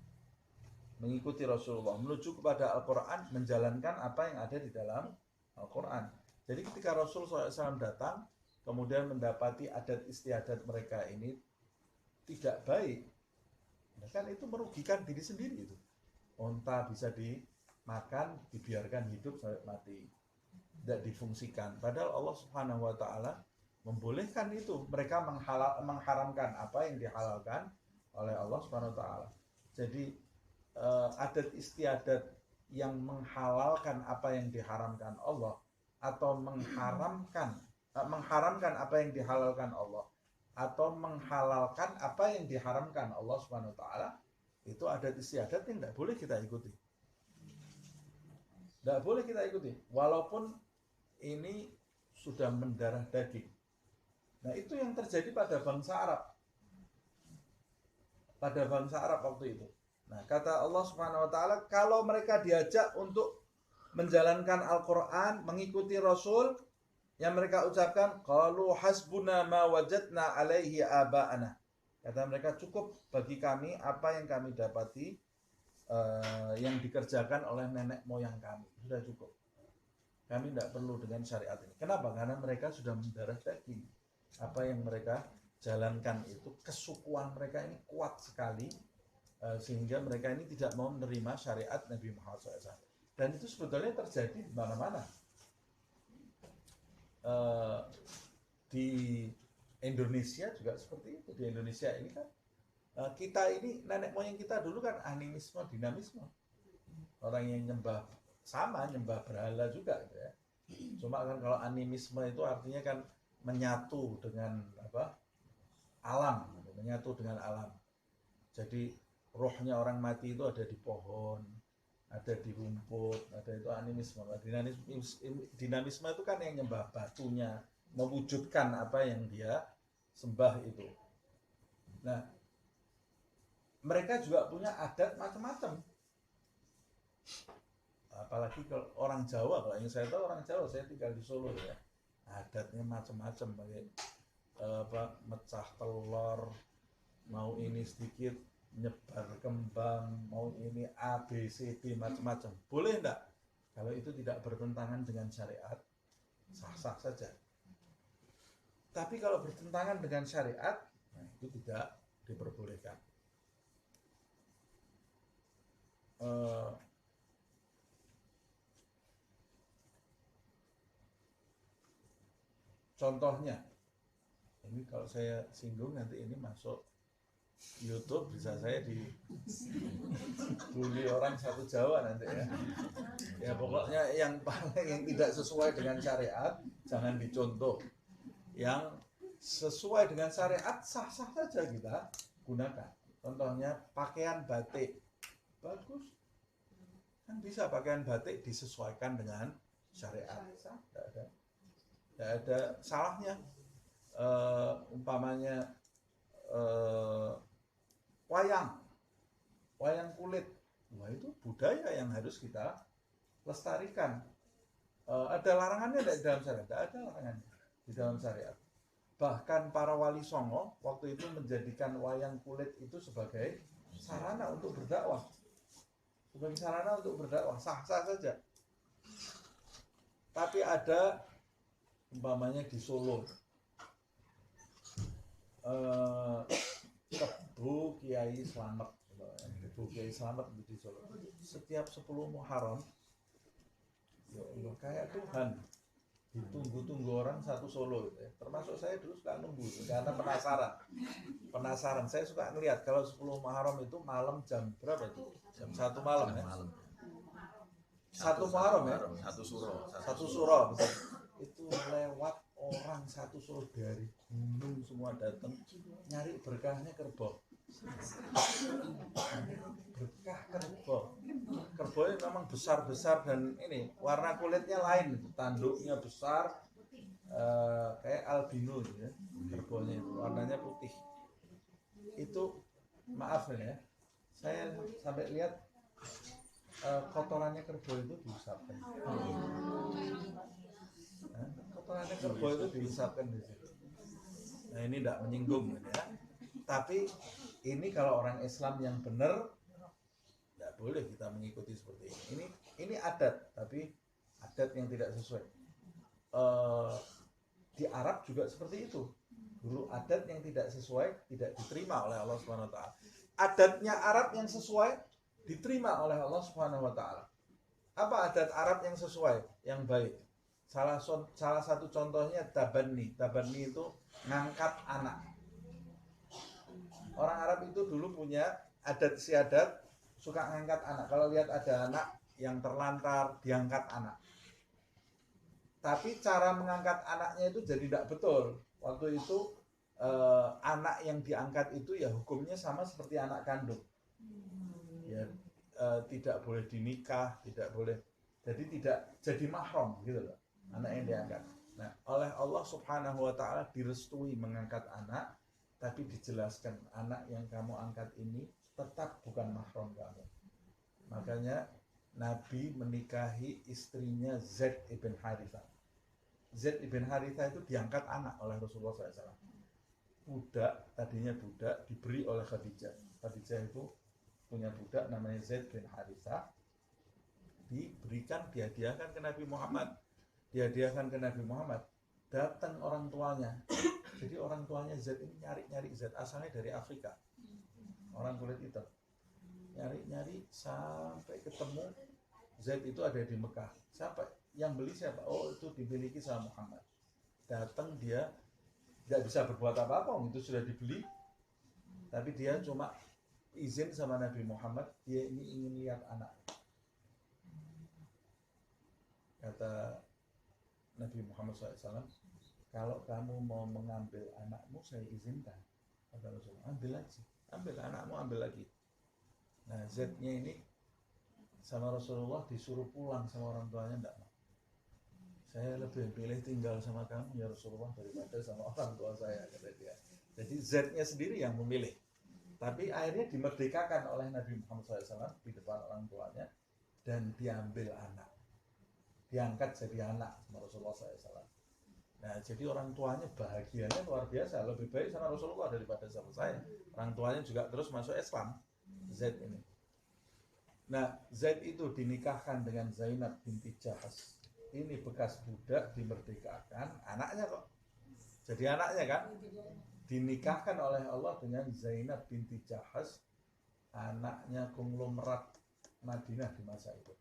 Rasulullah, menuju kepada Al-Qur'an, menjalankan apa yang ada di dalam Al-Qur'an. Jadi ketika Rasul SAW datang, kemudian mendapati adat istiadat mereka ini tidak baik, kan itu merugikan diri sendiri itu. Onta bisa dimakan, dibiarkan hidup sampai mati, tidak difungsikan. Padahal Allah Subhanahu wa taala membolehkan itu. Mereka mengharamkan apa yang dihalalkan oleh Allah Subhanahu wa taala. Jadi adat istiadat yang menghalalkan apa yang diharamkan Allah atau mengharamkan apa yang dihalalkan Allah atau menghalalkan apa yang diharamkan Allah Subhanahu wa taala, itu adat istiadat yang tidak boleh kita ikuti. Tidak boleh kita ikuti walaupun ini sudah mendarah daging. Nah, itu yang terjadi pada bangsa Arab. Pada bangsa Arab waktu itu. Nah, kata Allah Subhanahu wa taala, kalau mereka diajak untuk menjalankan Al-Qur'an, mengikuti Rasul, yang mereka ucapkan, qalu hasbuna ma wajadna alaihi aba'ana. Kata mereka, cukup bagi kami apa yang kami dapati yang dikerjakan oleh nenek moyang kami. Sudah cukup. Kami tidak perlu dengan syariat ini. Kenapa? Karena mereka sudah mendarah daging. Apa yang mereka jalankan itu, kesukuan mereka ini kuat sekali, sehingga mereka ini tidak mau menerima syariat Nabi Muhammad SAW. Dan itu sebetulnya terjadi di mana-mana. Di Indonesia juga seperti itu. Di Indonesia ini kan kita ini nenek moyang kita dulu kan animisme, dinamisme. Orang yang nyembah berhala juga gitu ya. Cuma kan kalau animisme itu artinya kan menyatu dengan alam, menyatu dengan alam. Jadi rohnya orang mati itu ada di pohon, ada di rumput, ada itu animisme. Dinamisme itu kan yang nyembah batunya, mewujudkan apa yang dia sembah itu. Nah, mereka juga punya adat macam-macam. Apalagi kalau orang Jawa, kalau yang saya tahu orang Jawa, saya tinggal di Solo ya. Adatnya macam-macam, pakai mecah telur, mau ini sedikit nyebar kembang, mau ini A, B, C, D, macam-macam. Boleh enggak? Kalau itu tidak bertentangan dengan syariat, sah-sah saja. Tapi kalau bertentangan dengan syariat, nah itu tidak diperbolehkan. Contohnya, ini kalau saya singgung nanti ini masuk YouTube, bisa saya dibully orang satu Jawa nanti ya. Ya pokoknya yang tidak sesuai dengan syariat jangan dicontoh. Yang sesuai dengan syariat sah-sah saja kita gunakan. Contohnya pakaian batik, bagus. Kan bisa pakaian batik disesuaikan dengan syariat. Tidak ada salahnya. Umpamanya wayang kulit, wah itu budaya yang harus kita lestarikan. Ada larangannya tidak di dalam syariat? Tidak ada larangannya di dalam syariat. Bahkan para wali songo waktu itu menjadikan wayang kulit itu sebagai sarana untuk berdakwah. Sebagai sarana untuk berdakwah, sah-sah saja. Tapi ada umpamanya di Solo, Kebu Kiai Slamet, Kebu Kiai Slamet di Solo. Setiap 10 Muharram, ya Allah, kayak Tuhan ditunggu-tunggu orang satu Solo gitu ya. Termasuk saya dulu suka nunggu karena penasaran. Saya suka ngelihat kalau 10 Muharram itu malam jam berapa itu? Jam 1 malam ya. 1 Muharram ya. Satu suro. Itu lewat orang satu suro dari gunung semua datang nyari berkahnya kerbau. Berkah kerbau. Kerbau ini memang besar-besar dan ini warna kulitnya lain, tanduknya besar, kayak albino ya. Kerbaunya itu warnanya putih. Itu maaf ya, saya sampai lihat kotorannya kerbau itu diusapkan. Kotorannya kerbau itu diusapkan di situ. Nah ini tidak menyinggung ya. Tapi ini kalau orang Islam yang benar, tidak boleh kita mengikuti seperti ini. Ini adat, tapi adat yang tidak sesuai. Di Arab juga seperti itu. Dulu adat yang tidak sesuai tidak diterima oleh Allah Subhanahu Wa Taala. Adatnya Arab yang sesuai diterima oleh Allah Subhanahu Wa Taala. Apa adat Arab yang sesuai, yang baik? Salah satu contohnya tabanni. Tabanni itu ngangkat anak. Orang Arab itu dulu punya adat istiadat suka ngangkat anak. Kalau lihat ada anak yang terlantar, diangkat anak. Tapi cara mengangkat anaknya itu jadi tidak betul. Waktu itu anak yang diangkat itu ya hukumnya sama seperti anak kandung. Ya tidak boleh dinikah, tidak boleh. Jadi tidak jadi mahram gitu loh. Anak yang diangkat. Nah, oleh Allah Subhanahu wa taala direstui mengangkat anak, tapi dijelaskan anak yang kamu angkat ini tetap bukan mahram kamu. Makanya Nabi menikahi istrinya Zaid ibn Harithah. Zaid ibn Harithah itu diangkat anak oleh Rasulullah SAW. Tadinya budak diberi oleh Khadijah. Khadijah itu punya budak namanya Zaid bin Harithah, dihadiahkan ke Nabi Muhammad. Datang orang tuanya. Jadi orang tuanya Zaid ini nyari Zaid, asalnya dari Afrika, orang kulit hitam. Nyari sampai ketemu Zaid itu ada di Mekah. Siapa yang beli? Siapa? Oh, itu dimiliki sama Muhammad. Datang dia nggak bisa berbuat apa-apa, itu sudah dibeli. Tapi dia cuma izin sama Nabi Muhammad, dia ini ingin lihat anak. Kata Nabi Muhammad SAW, kalau kamu mau mengambil anakmu, saya izinkan. Kata Rasulullah, ambil aja, ambil anakmu, ambil lagi. Nah, Z-nya ini sama Rasulullah disuruh pulang sama orang tuanya, enggak mau. Saya lebih pilih tinggal sama kamu ya Rasulullah daripada sama orang tua saya, kata dia. Jadi Z-nya sendiri yang memilih. Tapi akhirnya dimerdekakan oleh Nabi Muhammad SAW di depan orang tuanya dan diambil anak, diangkat jadi anak sama Rasulullah SAW. Nah, jadi orang tuanya bahagianya luar biasa, lebih baik sama Rasulullah daripada sama saya. Orang tuanya juga terus masuk Islam, Zaid ini. Nah, Zaid itu dinikahkan dengan Zainab binti Jahas. Ini bekas budak dimerdekakan, anaknya kok. Jadi anaknya kan dinikahkan oleh Allah dengan Zainab binti Jahas, anaknya konglomerat Madinah di masa itu.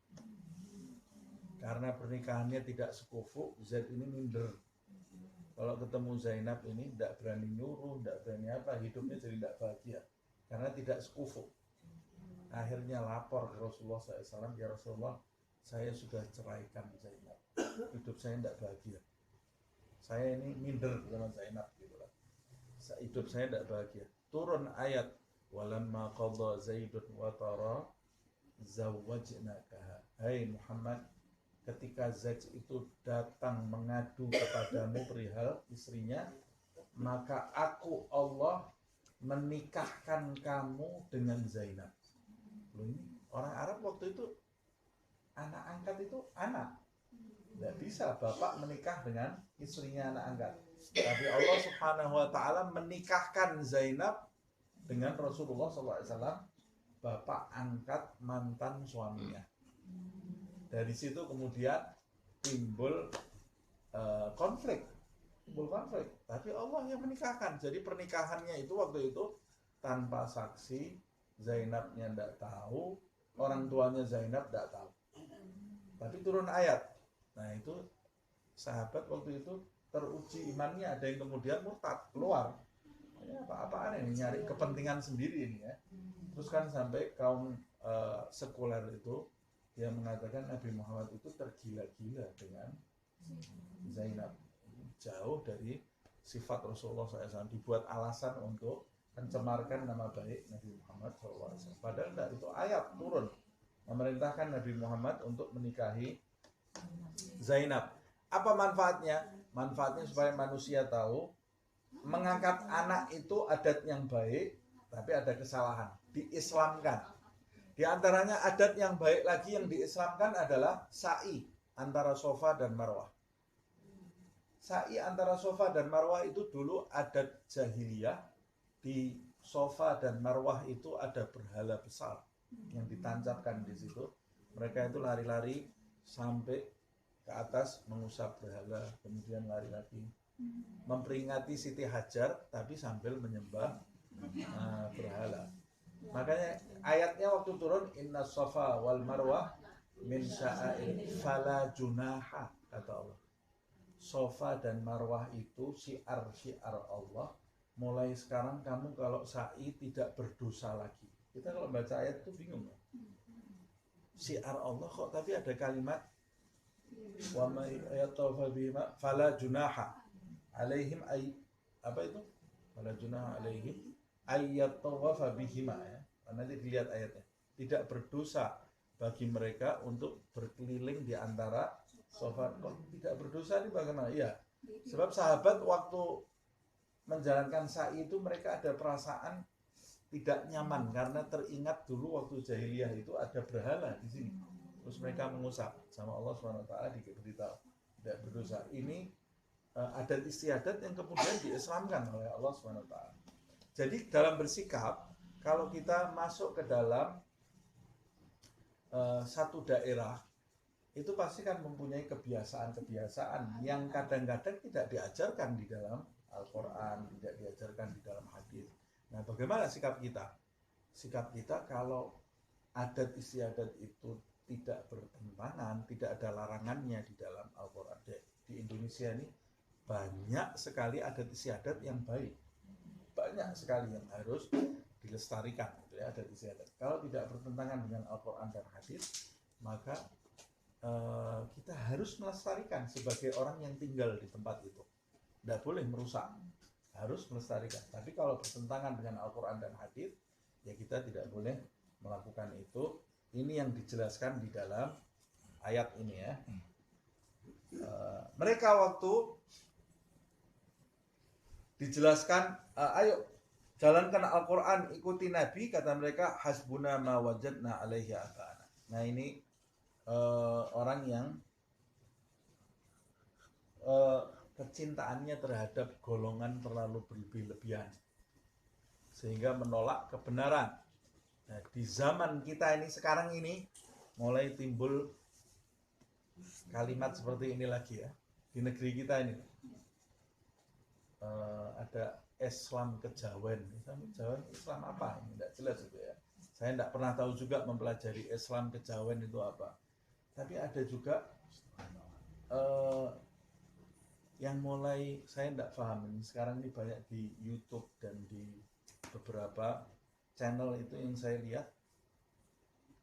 Karena pernikahannya tidak sekufu, Zaid ini minder. Kalau ketemu Zainab ini tidak berani nyuruh, tidak berani apa, hidupnya jadi tidak bahagia. Karena tidak sekufu. Akhirnya lapor ke Rasulullah SAW, ya Rasulullah, saya sudah ceraikan Zainab. Hidup saya tidak bahagia. Saya ini minder sama Zainab gitu lah. Hidup saya tidak bahagia. Turun ayat, walamma qadha Zaidun wa tara zawwajnakaha. Hai Muhammad, ketika Zaid itu datang mengadu kepadamu perihal istrinya, maka aku Allah menikahkan kamu dengan Zainab. Loh, ini orang Arab waktu itu anak angkat itu anak. Tidak bisa bapak menikah dengan istrinya anak angkat. Tapi Allah Subhanahu wa taala menikahkan Zainab dengan Rasulullah SAW, bapak angkat mantan suaminya. Dari situ kemudian timbul konflik. Tapi Allah yang menikahkan. Jadi pernikahannya itu waktu itu tanpa saksi, Zainabnya tidak tahu, orang tuanya Zainab tidak tahu. Tapi turun ayat. Nah itu sahabat waktu itu teruji imannya, ada yang kemudian murtad keluar. Ini apa-apaan ini, nyari kepentingan sendiri ini ya. Terus kan sampai kaum sekuler itu yang mengatakan Nabi Muhammad itu tergila-gila dengan Zainab, jauh dari sifat Rasulullah SAW, dibuat alasan untuk mencemarkan nama baik Nabi Muhammad SAW. Padahal tidak, itu ayat turun memerintahkan Nabi Muhammad untuk menikahi Zainab. Apa manfaatnya? Manfaatnya supaya manusia tahu mengangkat anak itu adat yang baik, tapi ada kesalahan, diislamkan. Di antaranya adat yang baik lagi yang diislamkan adalah sa'i antara Safa dan Marwah. Sa'i antara Safa dan Marwah itu dulu adat jahiliyah. Di Safa dan Marwah itu ada berhala besar yang ditancapkan di situ. Mereka itu lari-lari sampai ke atas mengusap berhala, kemudian lari lagi memperingati Siti Hajar tapi sambil menyembah berhala. Makanya ayatnya waktu turun, inna Safa wal Marwah min sya'air fala junaha, kata Allah. Safa dan Marwah itu syiar-syiar Allah. Mulai sekarang kamu kalau sa'i tidak berdosa lagi. Kita kalau baca ayat itu bingung ya. Syiar Allah kok tapi ada kalimat wa may yatawafa bihima fala junaha alaihim apa itu? Fala junaha alaihim ayyatawafa bihima ya. Nanti dilihat ayatnya. Tidak berdosa bagi mereka untuk berkeliling di antara Safa. Kok tidak berdosa ini bagaimana? Iya, Sebab sahabat waktu menjalankan sa'i itu mereka ada perasaan tidak nyaman karena teringat dulu waktu jahiliyah itu ada berhala di sini. Terus mereka mengusap sama Allah SWT diberitahu tidak berdosa. Ini adat istiadat yang kemudian diislamkan oleh Allah SWT. Jadi dalam bersikap, kalau kita masuk ke dalam satu daerah, itu pasti kan mempunyai kebiasaan-kebiasaan yang kadang-kadang tidak diajarkan di dalam Al-Quran, tidak diajarkan di dalam hadis. Nah, bagaimana sikap kita? Sikap kita kalau adat istiadat itu tidak bertentangan, tidak ada larangannya di dalam Al-Quran. Di Indonesia ini banyak sekali adat istiadat yang baik, banyak sekali yang harus dilestarikan, gitu ya, adat istiadat. Kalau tidak bertentangan dengan Al-Quran dan hadis, maka kita harus melestarikan sebagai orang yang tinggal di tempat itu. Tidak boleh merusak, harus melestarikan. Tapi kalau bertentangan dengan Al-Quran dan hadis, ya kita tidak boleh melakukan itu. Ini yang dijelaskan di dalam ayat ini ya. Mereka waktu dijelaskan, ayo jalankan Al-Quran, ikuti Nabi, kata mereka, hasbuna ma wajadna alaihi abana. Nah ini orang yang kecintaannya terhadap golongan terlalu berlebih-lebihan sehingga menolak kebenaran. Nah, di zaman kita ini sekarang ini mulai timbul kalimat seperti ini lagi ya. Di negeri kita ini ada Islam kejawen. Islam apa? Tidak jelas itu ya. Saya tidak pernah tahu juga mempelajari Islam kejawen itu apa. Tapi ada juga yang mulai saya tidak paham ini sekarang ini banyak di YouTube dan di beberapa channel itu yang saya lihat,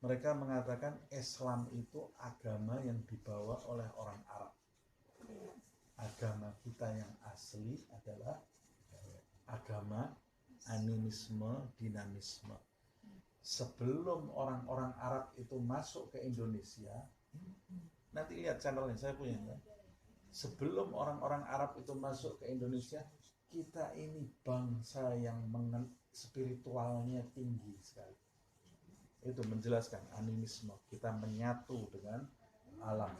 mereka mengatakan Islam itu agama yang dibawa oleh orang Arab. Agama kita yang asli adalah agama animisme, dinamisme. Sebelum orang-orang Arab itu masuk ke Indonesia, nanti lihat channelnya, saya punya ya. Sebelum orang-orang Arab itu masuk ke Indonesia, kita ini bangsa yang spiritualnya tinggi sekali. Itu menjelaskan animisme, kita menyatu dengan alam.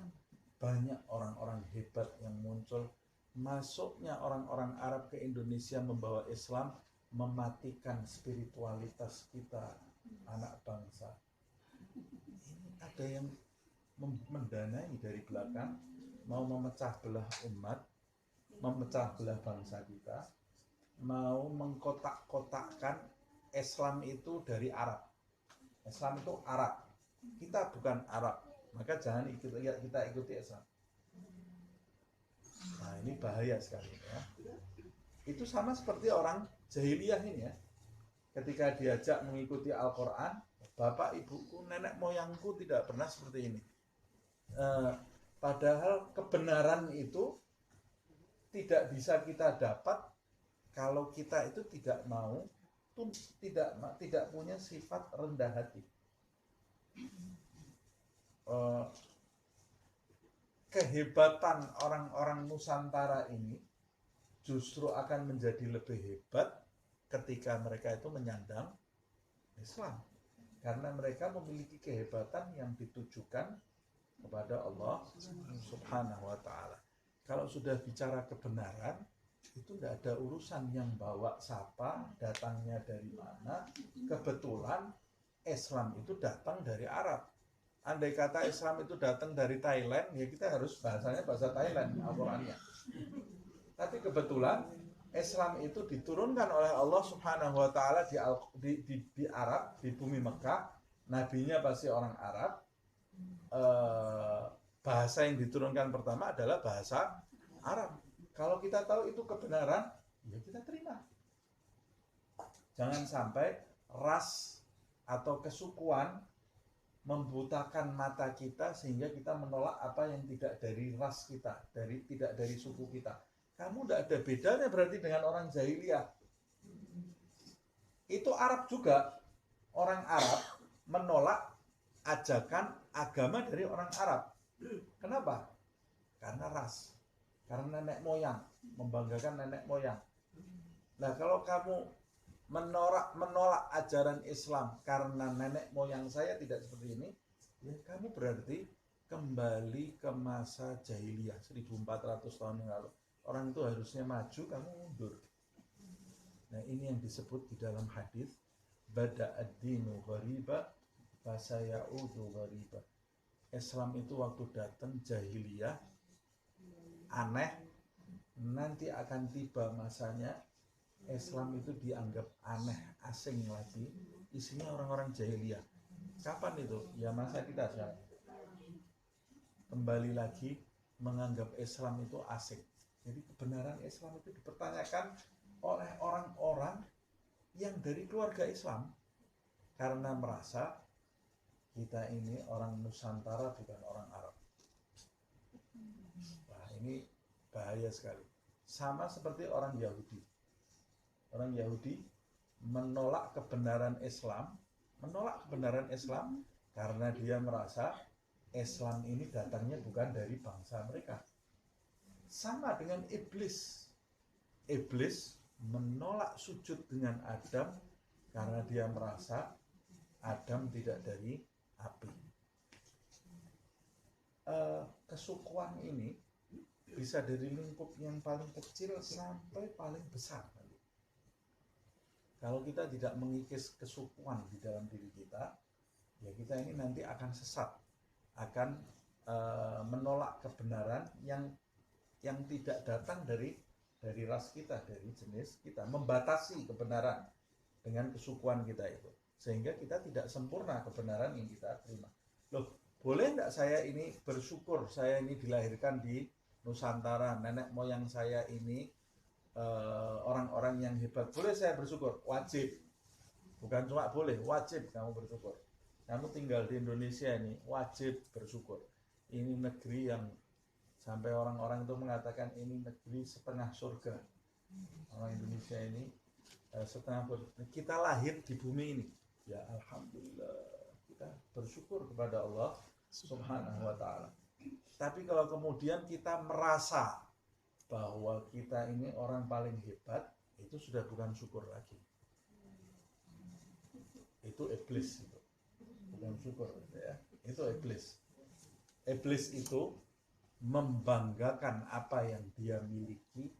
Banyak orang-orang hebat yang muncul. Masuknya orang-orang Arab ke Indonesia membawa Islam, mematikan spiritualitas kita, anak bangsa. Ini ada yang mendanai dari belakang, mau memecah belah umat, memecah belah bangsa kita, mau mengkotak-kotakkan Islam itu dari Arab. Islam itu Arab, kita bukan Arab, maka jangan kita ikuti Islam. Nah ini bahaya sekali ya. Itu sama seperti orang jahiliyah ini ya. Ketika diajak mengikuti Al-Quran, bapak, ibuku, nenek moyangku tidak pernah seperti ini. Padahal kebenaran itu tidak bisa kita dapat kalau kita itu tidak mau, tidak punya sifat rendah hati. Kehebatan orang-orang Nusantara ini justru akan menjadi lebih hebat ketika mereka itu menyandang Islam, karena mereka memiliki kehebatan yang ditujukan kepada Allah Subhanahu wa ta'ala. Kalau sudah bicara kebenaran, itu tidak ada urusan yang bawa siapa, datangnya dari mana. Kebetulan Islam itu datang dari Arab. Andai kata Islam itu datang dari Thailand, ya kita harus bahasanya bahasa Thailand, Al-Qurannya. Tapi kebetulan Islam itu diturunkan oleh Allah Subhanahu wa ta'ala di Arab, di bumi Mekah. Nabinya pasti orang Arab. Bahasa yang diturunkan pertama adalah bahasa Arab. Kalau kita tahu itu kebenaran, ya kita terima. Jangan sampai ras atau kesukuan membutakan mata kita sehingga kita menolak apa yang tidak dari ras kita, tidak dari suku kita. Kamu tidak ada bedanya berarti dengan orang jahiliyah. Itu Arab juga. Orang Arab menolak ajakan agama dari orang Arab. Kenapa? Karena ras. karena nenek moyang, membanggakan nenek moyang. Nah, kalau kamu menolak ajaran Islam karena nenek moyang saya tidak seperti ini, ya kamu berarti kembali ke masa jahiliyah 1400 tahun yang lalu. Orang itu harusnya maju, kamu mundur. Nah, ini yang disebut di dalam hadis, bada ad-dinu ghariba fasayaudu ghariba. Islam itu waktu datang jahiliyah aneh, nanti akan tiba masanya Islam itu dianggap aneh, asing lagi, isinya orang-orang jahiliyah. Kapan itu? Ya masa kita sekarang. Kembali lagi menganggap Islam itu asing. Jadi kebenaran Islam itu dipertanyakan oleh orang-orang yang dari keluarga Islam karena merasa kita ini orang Nusantara bukan orang Arab. Wah, ini bahaya sekali. Sama seperti orang Yahudi. Orang Yahudi menolak kebenaran Islam karena dia merasa Islam ini datangnya bukan dari bangsa mereka. Sama dengan iblis. Iblis menolak sujud dengan Adam karena dia merasa Adam tidak dari api. Kesukuan ini bisa dari lingkup yang paling kecil sampai paling besar. Kalau kita tidak mengikis kesukuan di dalam diri kita, ya kita ini nanti akan sesat, akan menolak kebenaran yang tidak datang dari ras kita, dari jenis kita, membatasi kebenaran dengan kesukuan kita itu, sehingga kita tidak sempurna kebenaran yang kita terima. Loh, boleh enggak saya ini bersyukur, saya ini dilahirkan di Nusantara, nenek moyang saya ini orang-orang yang hebat, boleh saya bersyukur? Wajib. Bukan cuma boleh, wajib kamu bersyukur. Kamu tinggal di Indonesia ini, wajib bersyukur. Ini negeri yang sampai orang-orang itu mengatakan ini negeri setengah surga. Orang Indonesia ini setengah surga. Kita lahir di bumi ini. Ya alhamdulillah, kita bersyukur kepada Allah Subhanahu wa ta'ala. Tapi kalau kemudian kita merasa bahwa kita ini orang paling hebat, itu sudah bukan syukur lagi. Itu iblis itu. Bukan syukur ya. Itu iblis. Iblis itu membanggakan apa yang dia miliki,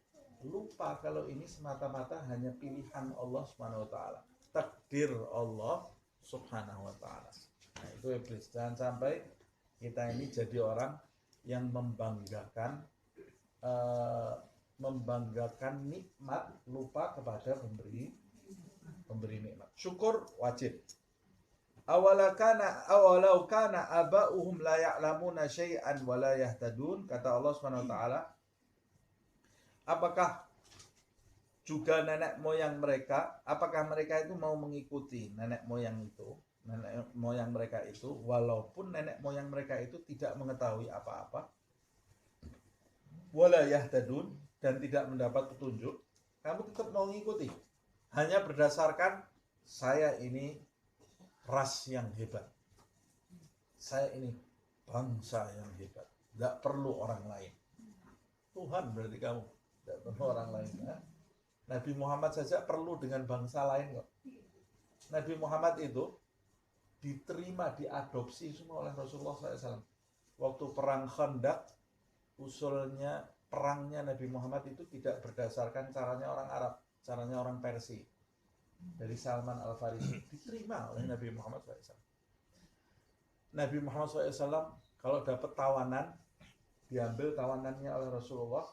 lupa kalau ini semata-mata hanya pilihan Allah Subhanahu wa taala. Takdir Allah Subhanahu wa taala. Nah, itu iblis. Jangan sampai kita ini jadi orang yang membanggakan nikmat, lupa kepada pemberi nikmat. Syukur wajib. Awalau kana aba'uhum la ya'lamuna syai'an wa la yahtadun, kata Allah Subhanahu wa taala, apakah juga nenek moyang mereka, apakah mereka itu mau mengikuti nenek moyang mereka itu, walaupun nenek moyang mereka itu tidak mengetahui apa-apa, wala yahtadun, dan tidak mendapat petunjuk, kamu tetap mau mengikuti hanya berdasarkan saya ini ras yang hebat, saya ini bangsa yang hebat, tidak perlu orang lain. Tuhan berarti kamu tidak perlu orang lain ya? Nabi Muhammad saja perlu dengan bangsa lain kok. Nabi Muhammad itu diterima, diadopsi semua oleh Rasulullah SAW. Waktu perang Khandaq, usulnya perangnya Nabi Muhammad itu tidak berdasarkan caranya orang Arab, caranya orang Persia. Dari Salman Al-Farisi diterima oleh Nabi Muhammad SAW. Nabi Muhammad SAW kalau dapat tawanan, diambil tawanannya oleh Rasulullah,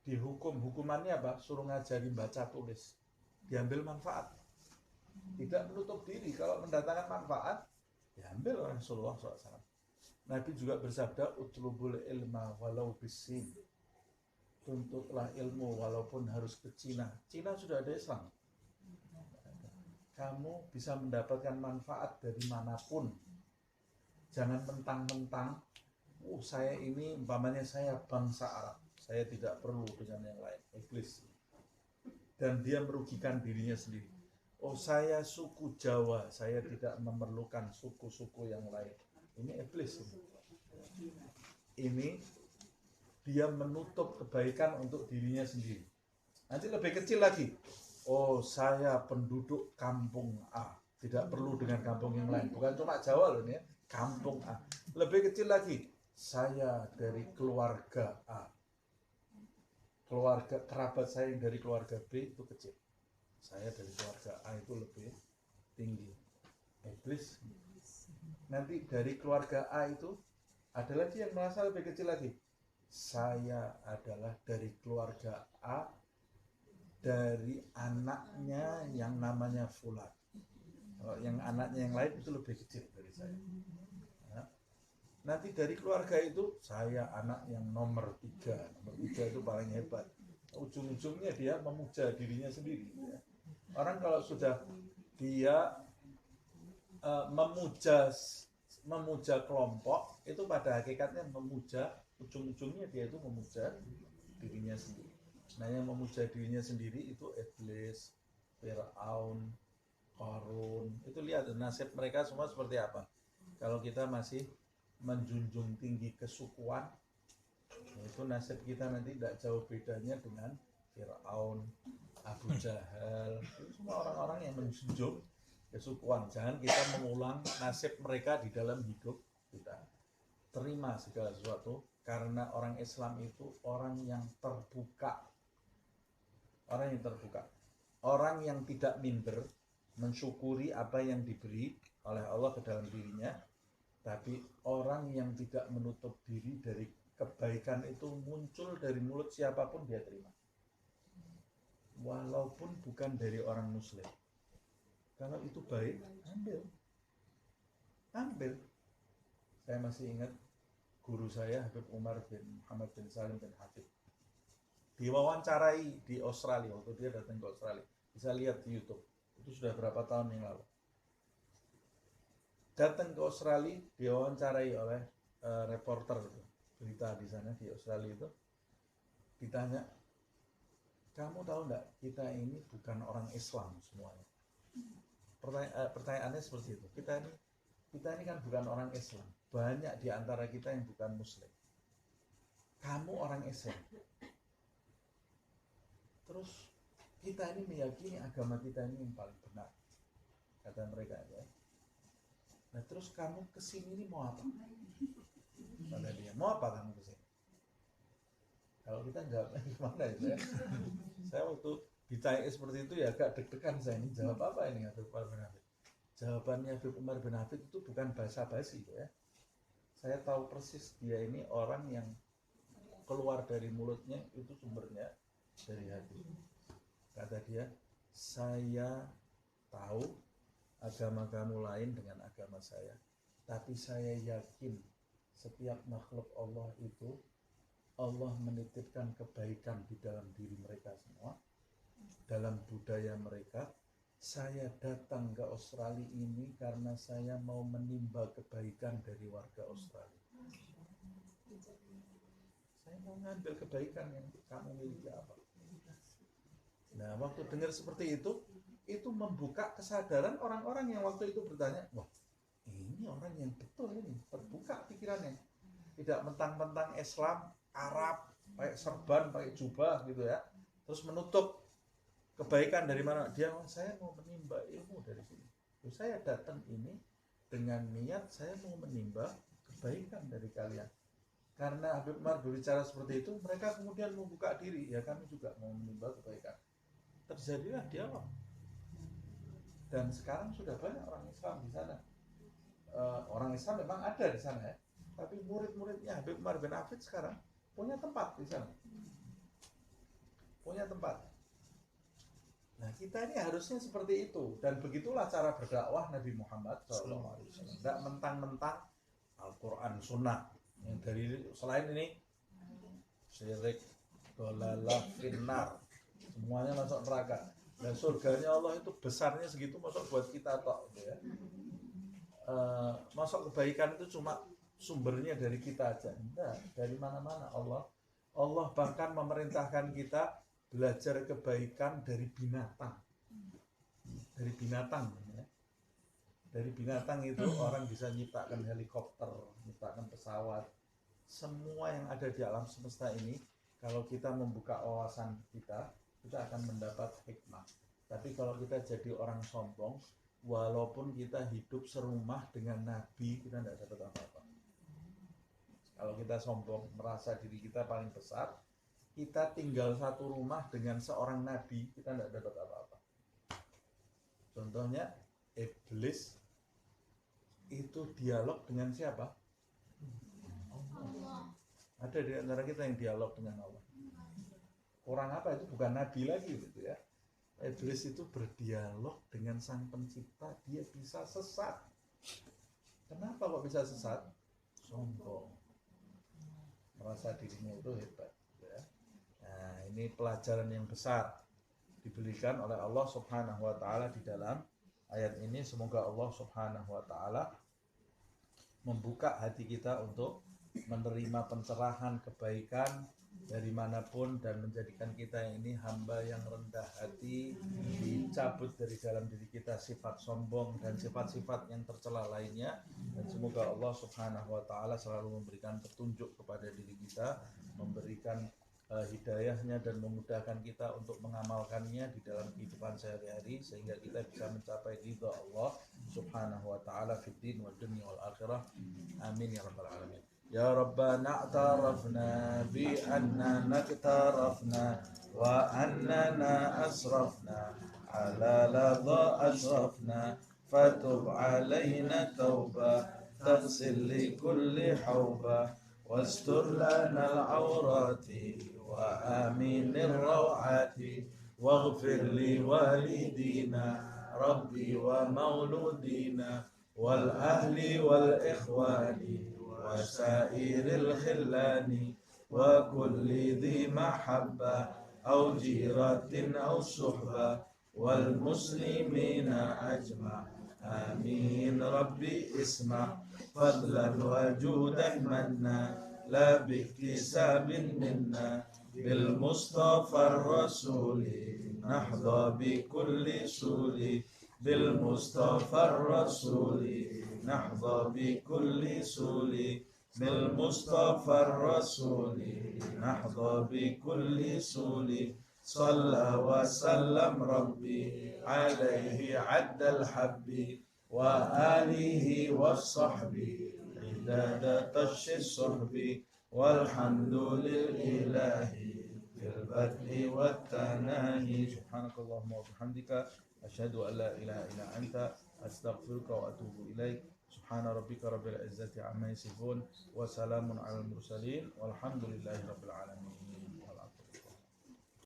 dihukum. Hukumannya apa? Suruh ngajari baca tulis. Diambil manfaat. Tidak menutup diri kalau mendatangkan manfaat, diambil oleh Rasulullah SAW. Nabi juga bersabda, utlubul ilma walau bisin. Tuntutlah ilmu walaupun harus ke Cina. Cina sudah ada Islam. Kamu bisa mendapatkan manfaat dari manapun. Jangan mentang-mentang, saya ini umpamanya saya bangsa Arab, saya tidak perlu dengan yang lain. Iblis. Dan dia merugikan dirinya sendiri. Saya suku Jawa, saya tidak memerlukan suku-suku yang lain. Ini iblis. Ini dia menutup kebaikan untuk dirinya sendiri. Nanti lebih kecil lagi, oh saya penduduk kampung A, tidak perlu dengan kampung yang lain, bukan cuma Jawa loh ini ya, kampung A. Lebih kecil lagi, saya dari keluarga A, keluarga kerabat saya yang dari keluarga B itu kecil, saya dari keluarga A itu lebih tinggi. Iblis nanti dari keluarga A itu ada lagi yang merasa lebih kecil lagi, saya adalah dari keluarga A dari anaknya yang namanya Fulan. Kalau yang anaknya yang lain itu lebih kecil dari saya. Nah, nanti dari keluarga itu saya anak yang nomor 3. Nomor 3 itu paling hebat. Ujung-ujungnya dia memuja dirinya sendiri. Orang kalau sudah dia memuja kelompok, itu pada hakikatnya memuja, ujung-ujungnya dia itu memuja dirinya sendiri. Nah, yang memuja dirinya sendiri itu Iblis, Fir'aun, Qarun. Itu lihat nasib mereka semua seperti apa. Kalau kita masih menjunjung tinggi kesukuan, itu nasib kita nanti tidak jauh bedanya dengan Fir'aun, Abu Jahal. Itu semua orang-orang yang menjunjung kesukuan. Jangan kita mengulang nasib mereka di dalam hidup kita. Terima segala sesuatu, karena orang Islam itu orang yang terbuka. Orang yang terbuka, orang yang tidak minder, mensyukuri apa yang diberi oleh Allah ke dalam dirinya, tapi orang yang tidak menutup diri dari kebaikan itu muncul dari mulut siapapun dia terima, walaupun bukan dari orang muslim. Kalau itu baik, ambil. Saya masih ingat guru saya Habib Umar bin Muhammad bin Salim bin Habib diwawancarai di Australia waktu dia datang ke Australia, bisa lihat di YouTube, itu sudah berapa tahun yang lalu. Datang ke Australia, diwawancarai oleh reporter berita di sana di Australia itu, ditanya, kamu tahu nggak kita ini bukan orang Islam semuanya. Pertanyaannya seperti itu, kita ini kan bukan orang Islam, banyak di antara kita yang bukan Muslim, kamu orang Islam, terus kita ini meyakini agama kita ini yang paling benar, kata mereka ya. Nah terus kamu kesini ini mau apa? Kata dia, mau apa kamu kesini? Kalau kita jawabnya gimana itu ya? Saya waktu ditanya seperti itu ya agak deg-degan saya, ini jawab apa ini Habib Umar bin Hafid? Jawabannya Habib Umar bin Hafid itu bukan basa-basi ya. Saya tahu persis dia ini orang yang keluar dari mulutnya itu sumbernya dari hati. Kata dia, saya tahu agama kamu lain dengan agama saya, tapi saya yakin setiap makhluk Allah itu Allah menitipkan kebaikan di dalam diri mereka semua, dalam budaya mereka. Saya datang ke Australia ini karena saya mau menimba kebaikan dari warga Australia. Saya mau ngambil kebaikan yang kamu miliki apa. Nah, waktu dengar seperti itu membuka kesadaran orang-orang yang waktu itu bertanya, wah, ini orang yang betul ini, terbuka pikirannya. Tidak mentang-mentang Islam, Arab, pakai serban, pakai jubah gitu ya. Terus menutup kebaikan dari mana? Dia, saya mau menimba ilmu dari sini. Terus saya datang ini dengan niat saya mau menimba kebaikan dari kalian. Karena Habib Umar berbicara seperti itu, mereka kemudian membuka diri, ya kami juga mau menimba kebaikan. Terjadilah dialog. Dan sekarang sudah banyak orang Islam di sana. Orang Islam memang ada di sana ya, tapi murid-muridnya Habib Umar bin Hafid sekarang punya tempat di sana. Punya tempat. Nah, kita ini harusnya seperti itu, dan begitulah cara berdakwah Nabi Muhammad SAW. Tidak mentang-mentang Al-Quran Sunnah yang dari selain ini syirik, dolalah, finnar, semuanya masuk neraka. Dan surganya Allah itu besarnya segitu, masuk buat kita tok, gitu ya. Masuk kebaikan itu cuma sumbernya dari kita aja, enggak, dari mana-mana. Allah bahkan memerintahkan kita belajar kebaikan dari binatang. Dari binatang ya. Dari binatang itu orang bisa nyiptakan helikopter, nyiptakan pesawat. semua yang ada di alam semesta ini, kalau kita membuka wawasan kita akan mendapat hikmah. Tapi kalau kita jadi orang sombong, walaupun kita hidup serumah dengan Nabi, kita tidak dapat apa-apa. Kalau kita sombong, merasa diri kita paling besar, kita tinggal satu rumah dengan seorang Nabi, kita tidak dapat apa-apa. Contohnya, iblis itu dialog dengan siapa? Allah. Ada di antara kita yang dialog dengan Allah. Orang apa itu? Bukan Nabi lagi gitu ya. Iblis itu berdialog dengan Sang Pencipta, dia bisa sesat. Kenapa kok bisa sesat? Sombong. Merasa dirinya itu hebat. Ya. Nah, ini pelajaran yang besar diberikan oleh Allah Subhanahu wa Ta'ala di dalam ayat ini. Semoga Allah Subhanahu wa Ta'ala membuka hati kita untuk menerima pencerahan kebaikan dari manapun dan menjadikan kita ini hamba yang rendah hati, dicabut dari dalam diri kita sifat sombong dan sifat-sifat yang tercela lainnya, dan semoga Allah Subhanahu wa Ta'ala selalu memberikan petunjuk kepada diri kita, memberikan hidayahnya dan memudahkan kita untuk mengamalkannya di dalam kehidupan sehari-hari sehingga kita bisa mencapai ridha Allah Subhanahu wa Ta'ala fid din wal dunya wal akhirah. Amin ya rabbal alamin. Ya Rabbana a'tarafna bi annana iktarafna wa annana asrafna ala ladha asrafna fatub alaina tauba taghsil li kulli hawba wastur lana al-awrati wa aminir rawati waghfir li walidina rabbi wa mauludina wal ahli wal ikhwani وسائر الخلان وكل ذي محبة أو جيرة أو صحبة والمسلمين أجمع آمين ربي اسمع فضلا وجودا منا لا باكتساب منا بالمصطفى الرسول نحظى بكل سول بالمصطفى الرسول نحظى بكل سول بالمصطفى الرسول نحظى بكل سول صلى وسلم ربي عليه عد الحب وآله والصحب عداد طش الصحب والحمد لله في البدء والتناهي سبحانك اللهم وبحمدك أشهد أن لا إله إلا أنت أستغفرك وأتوب إليك سبحان ربك رب العزة عما يصفون وسلام على المرسلين والحمد لله رب العالمين.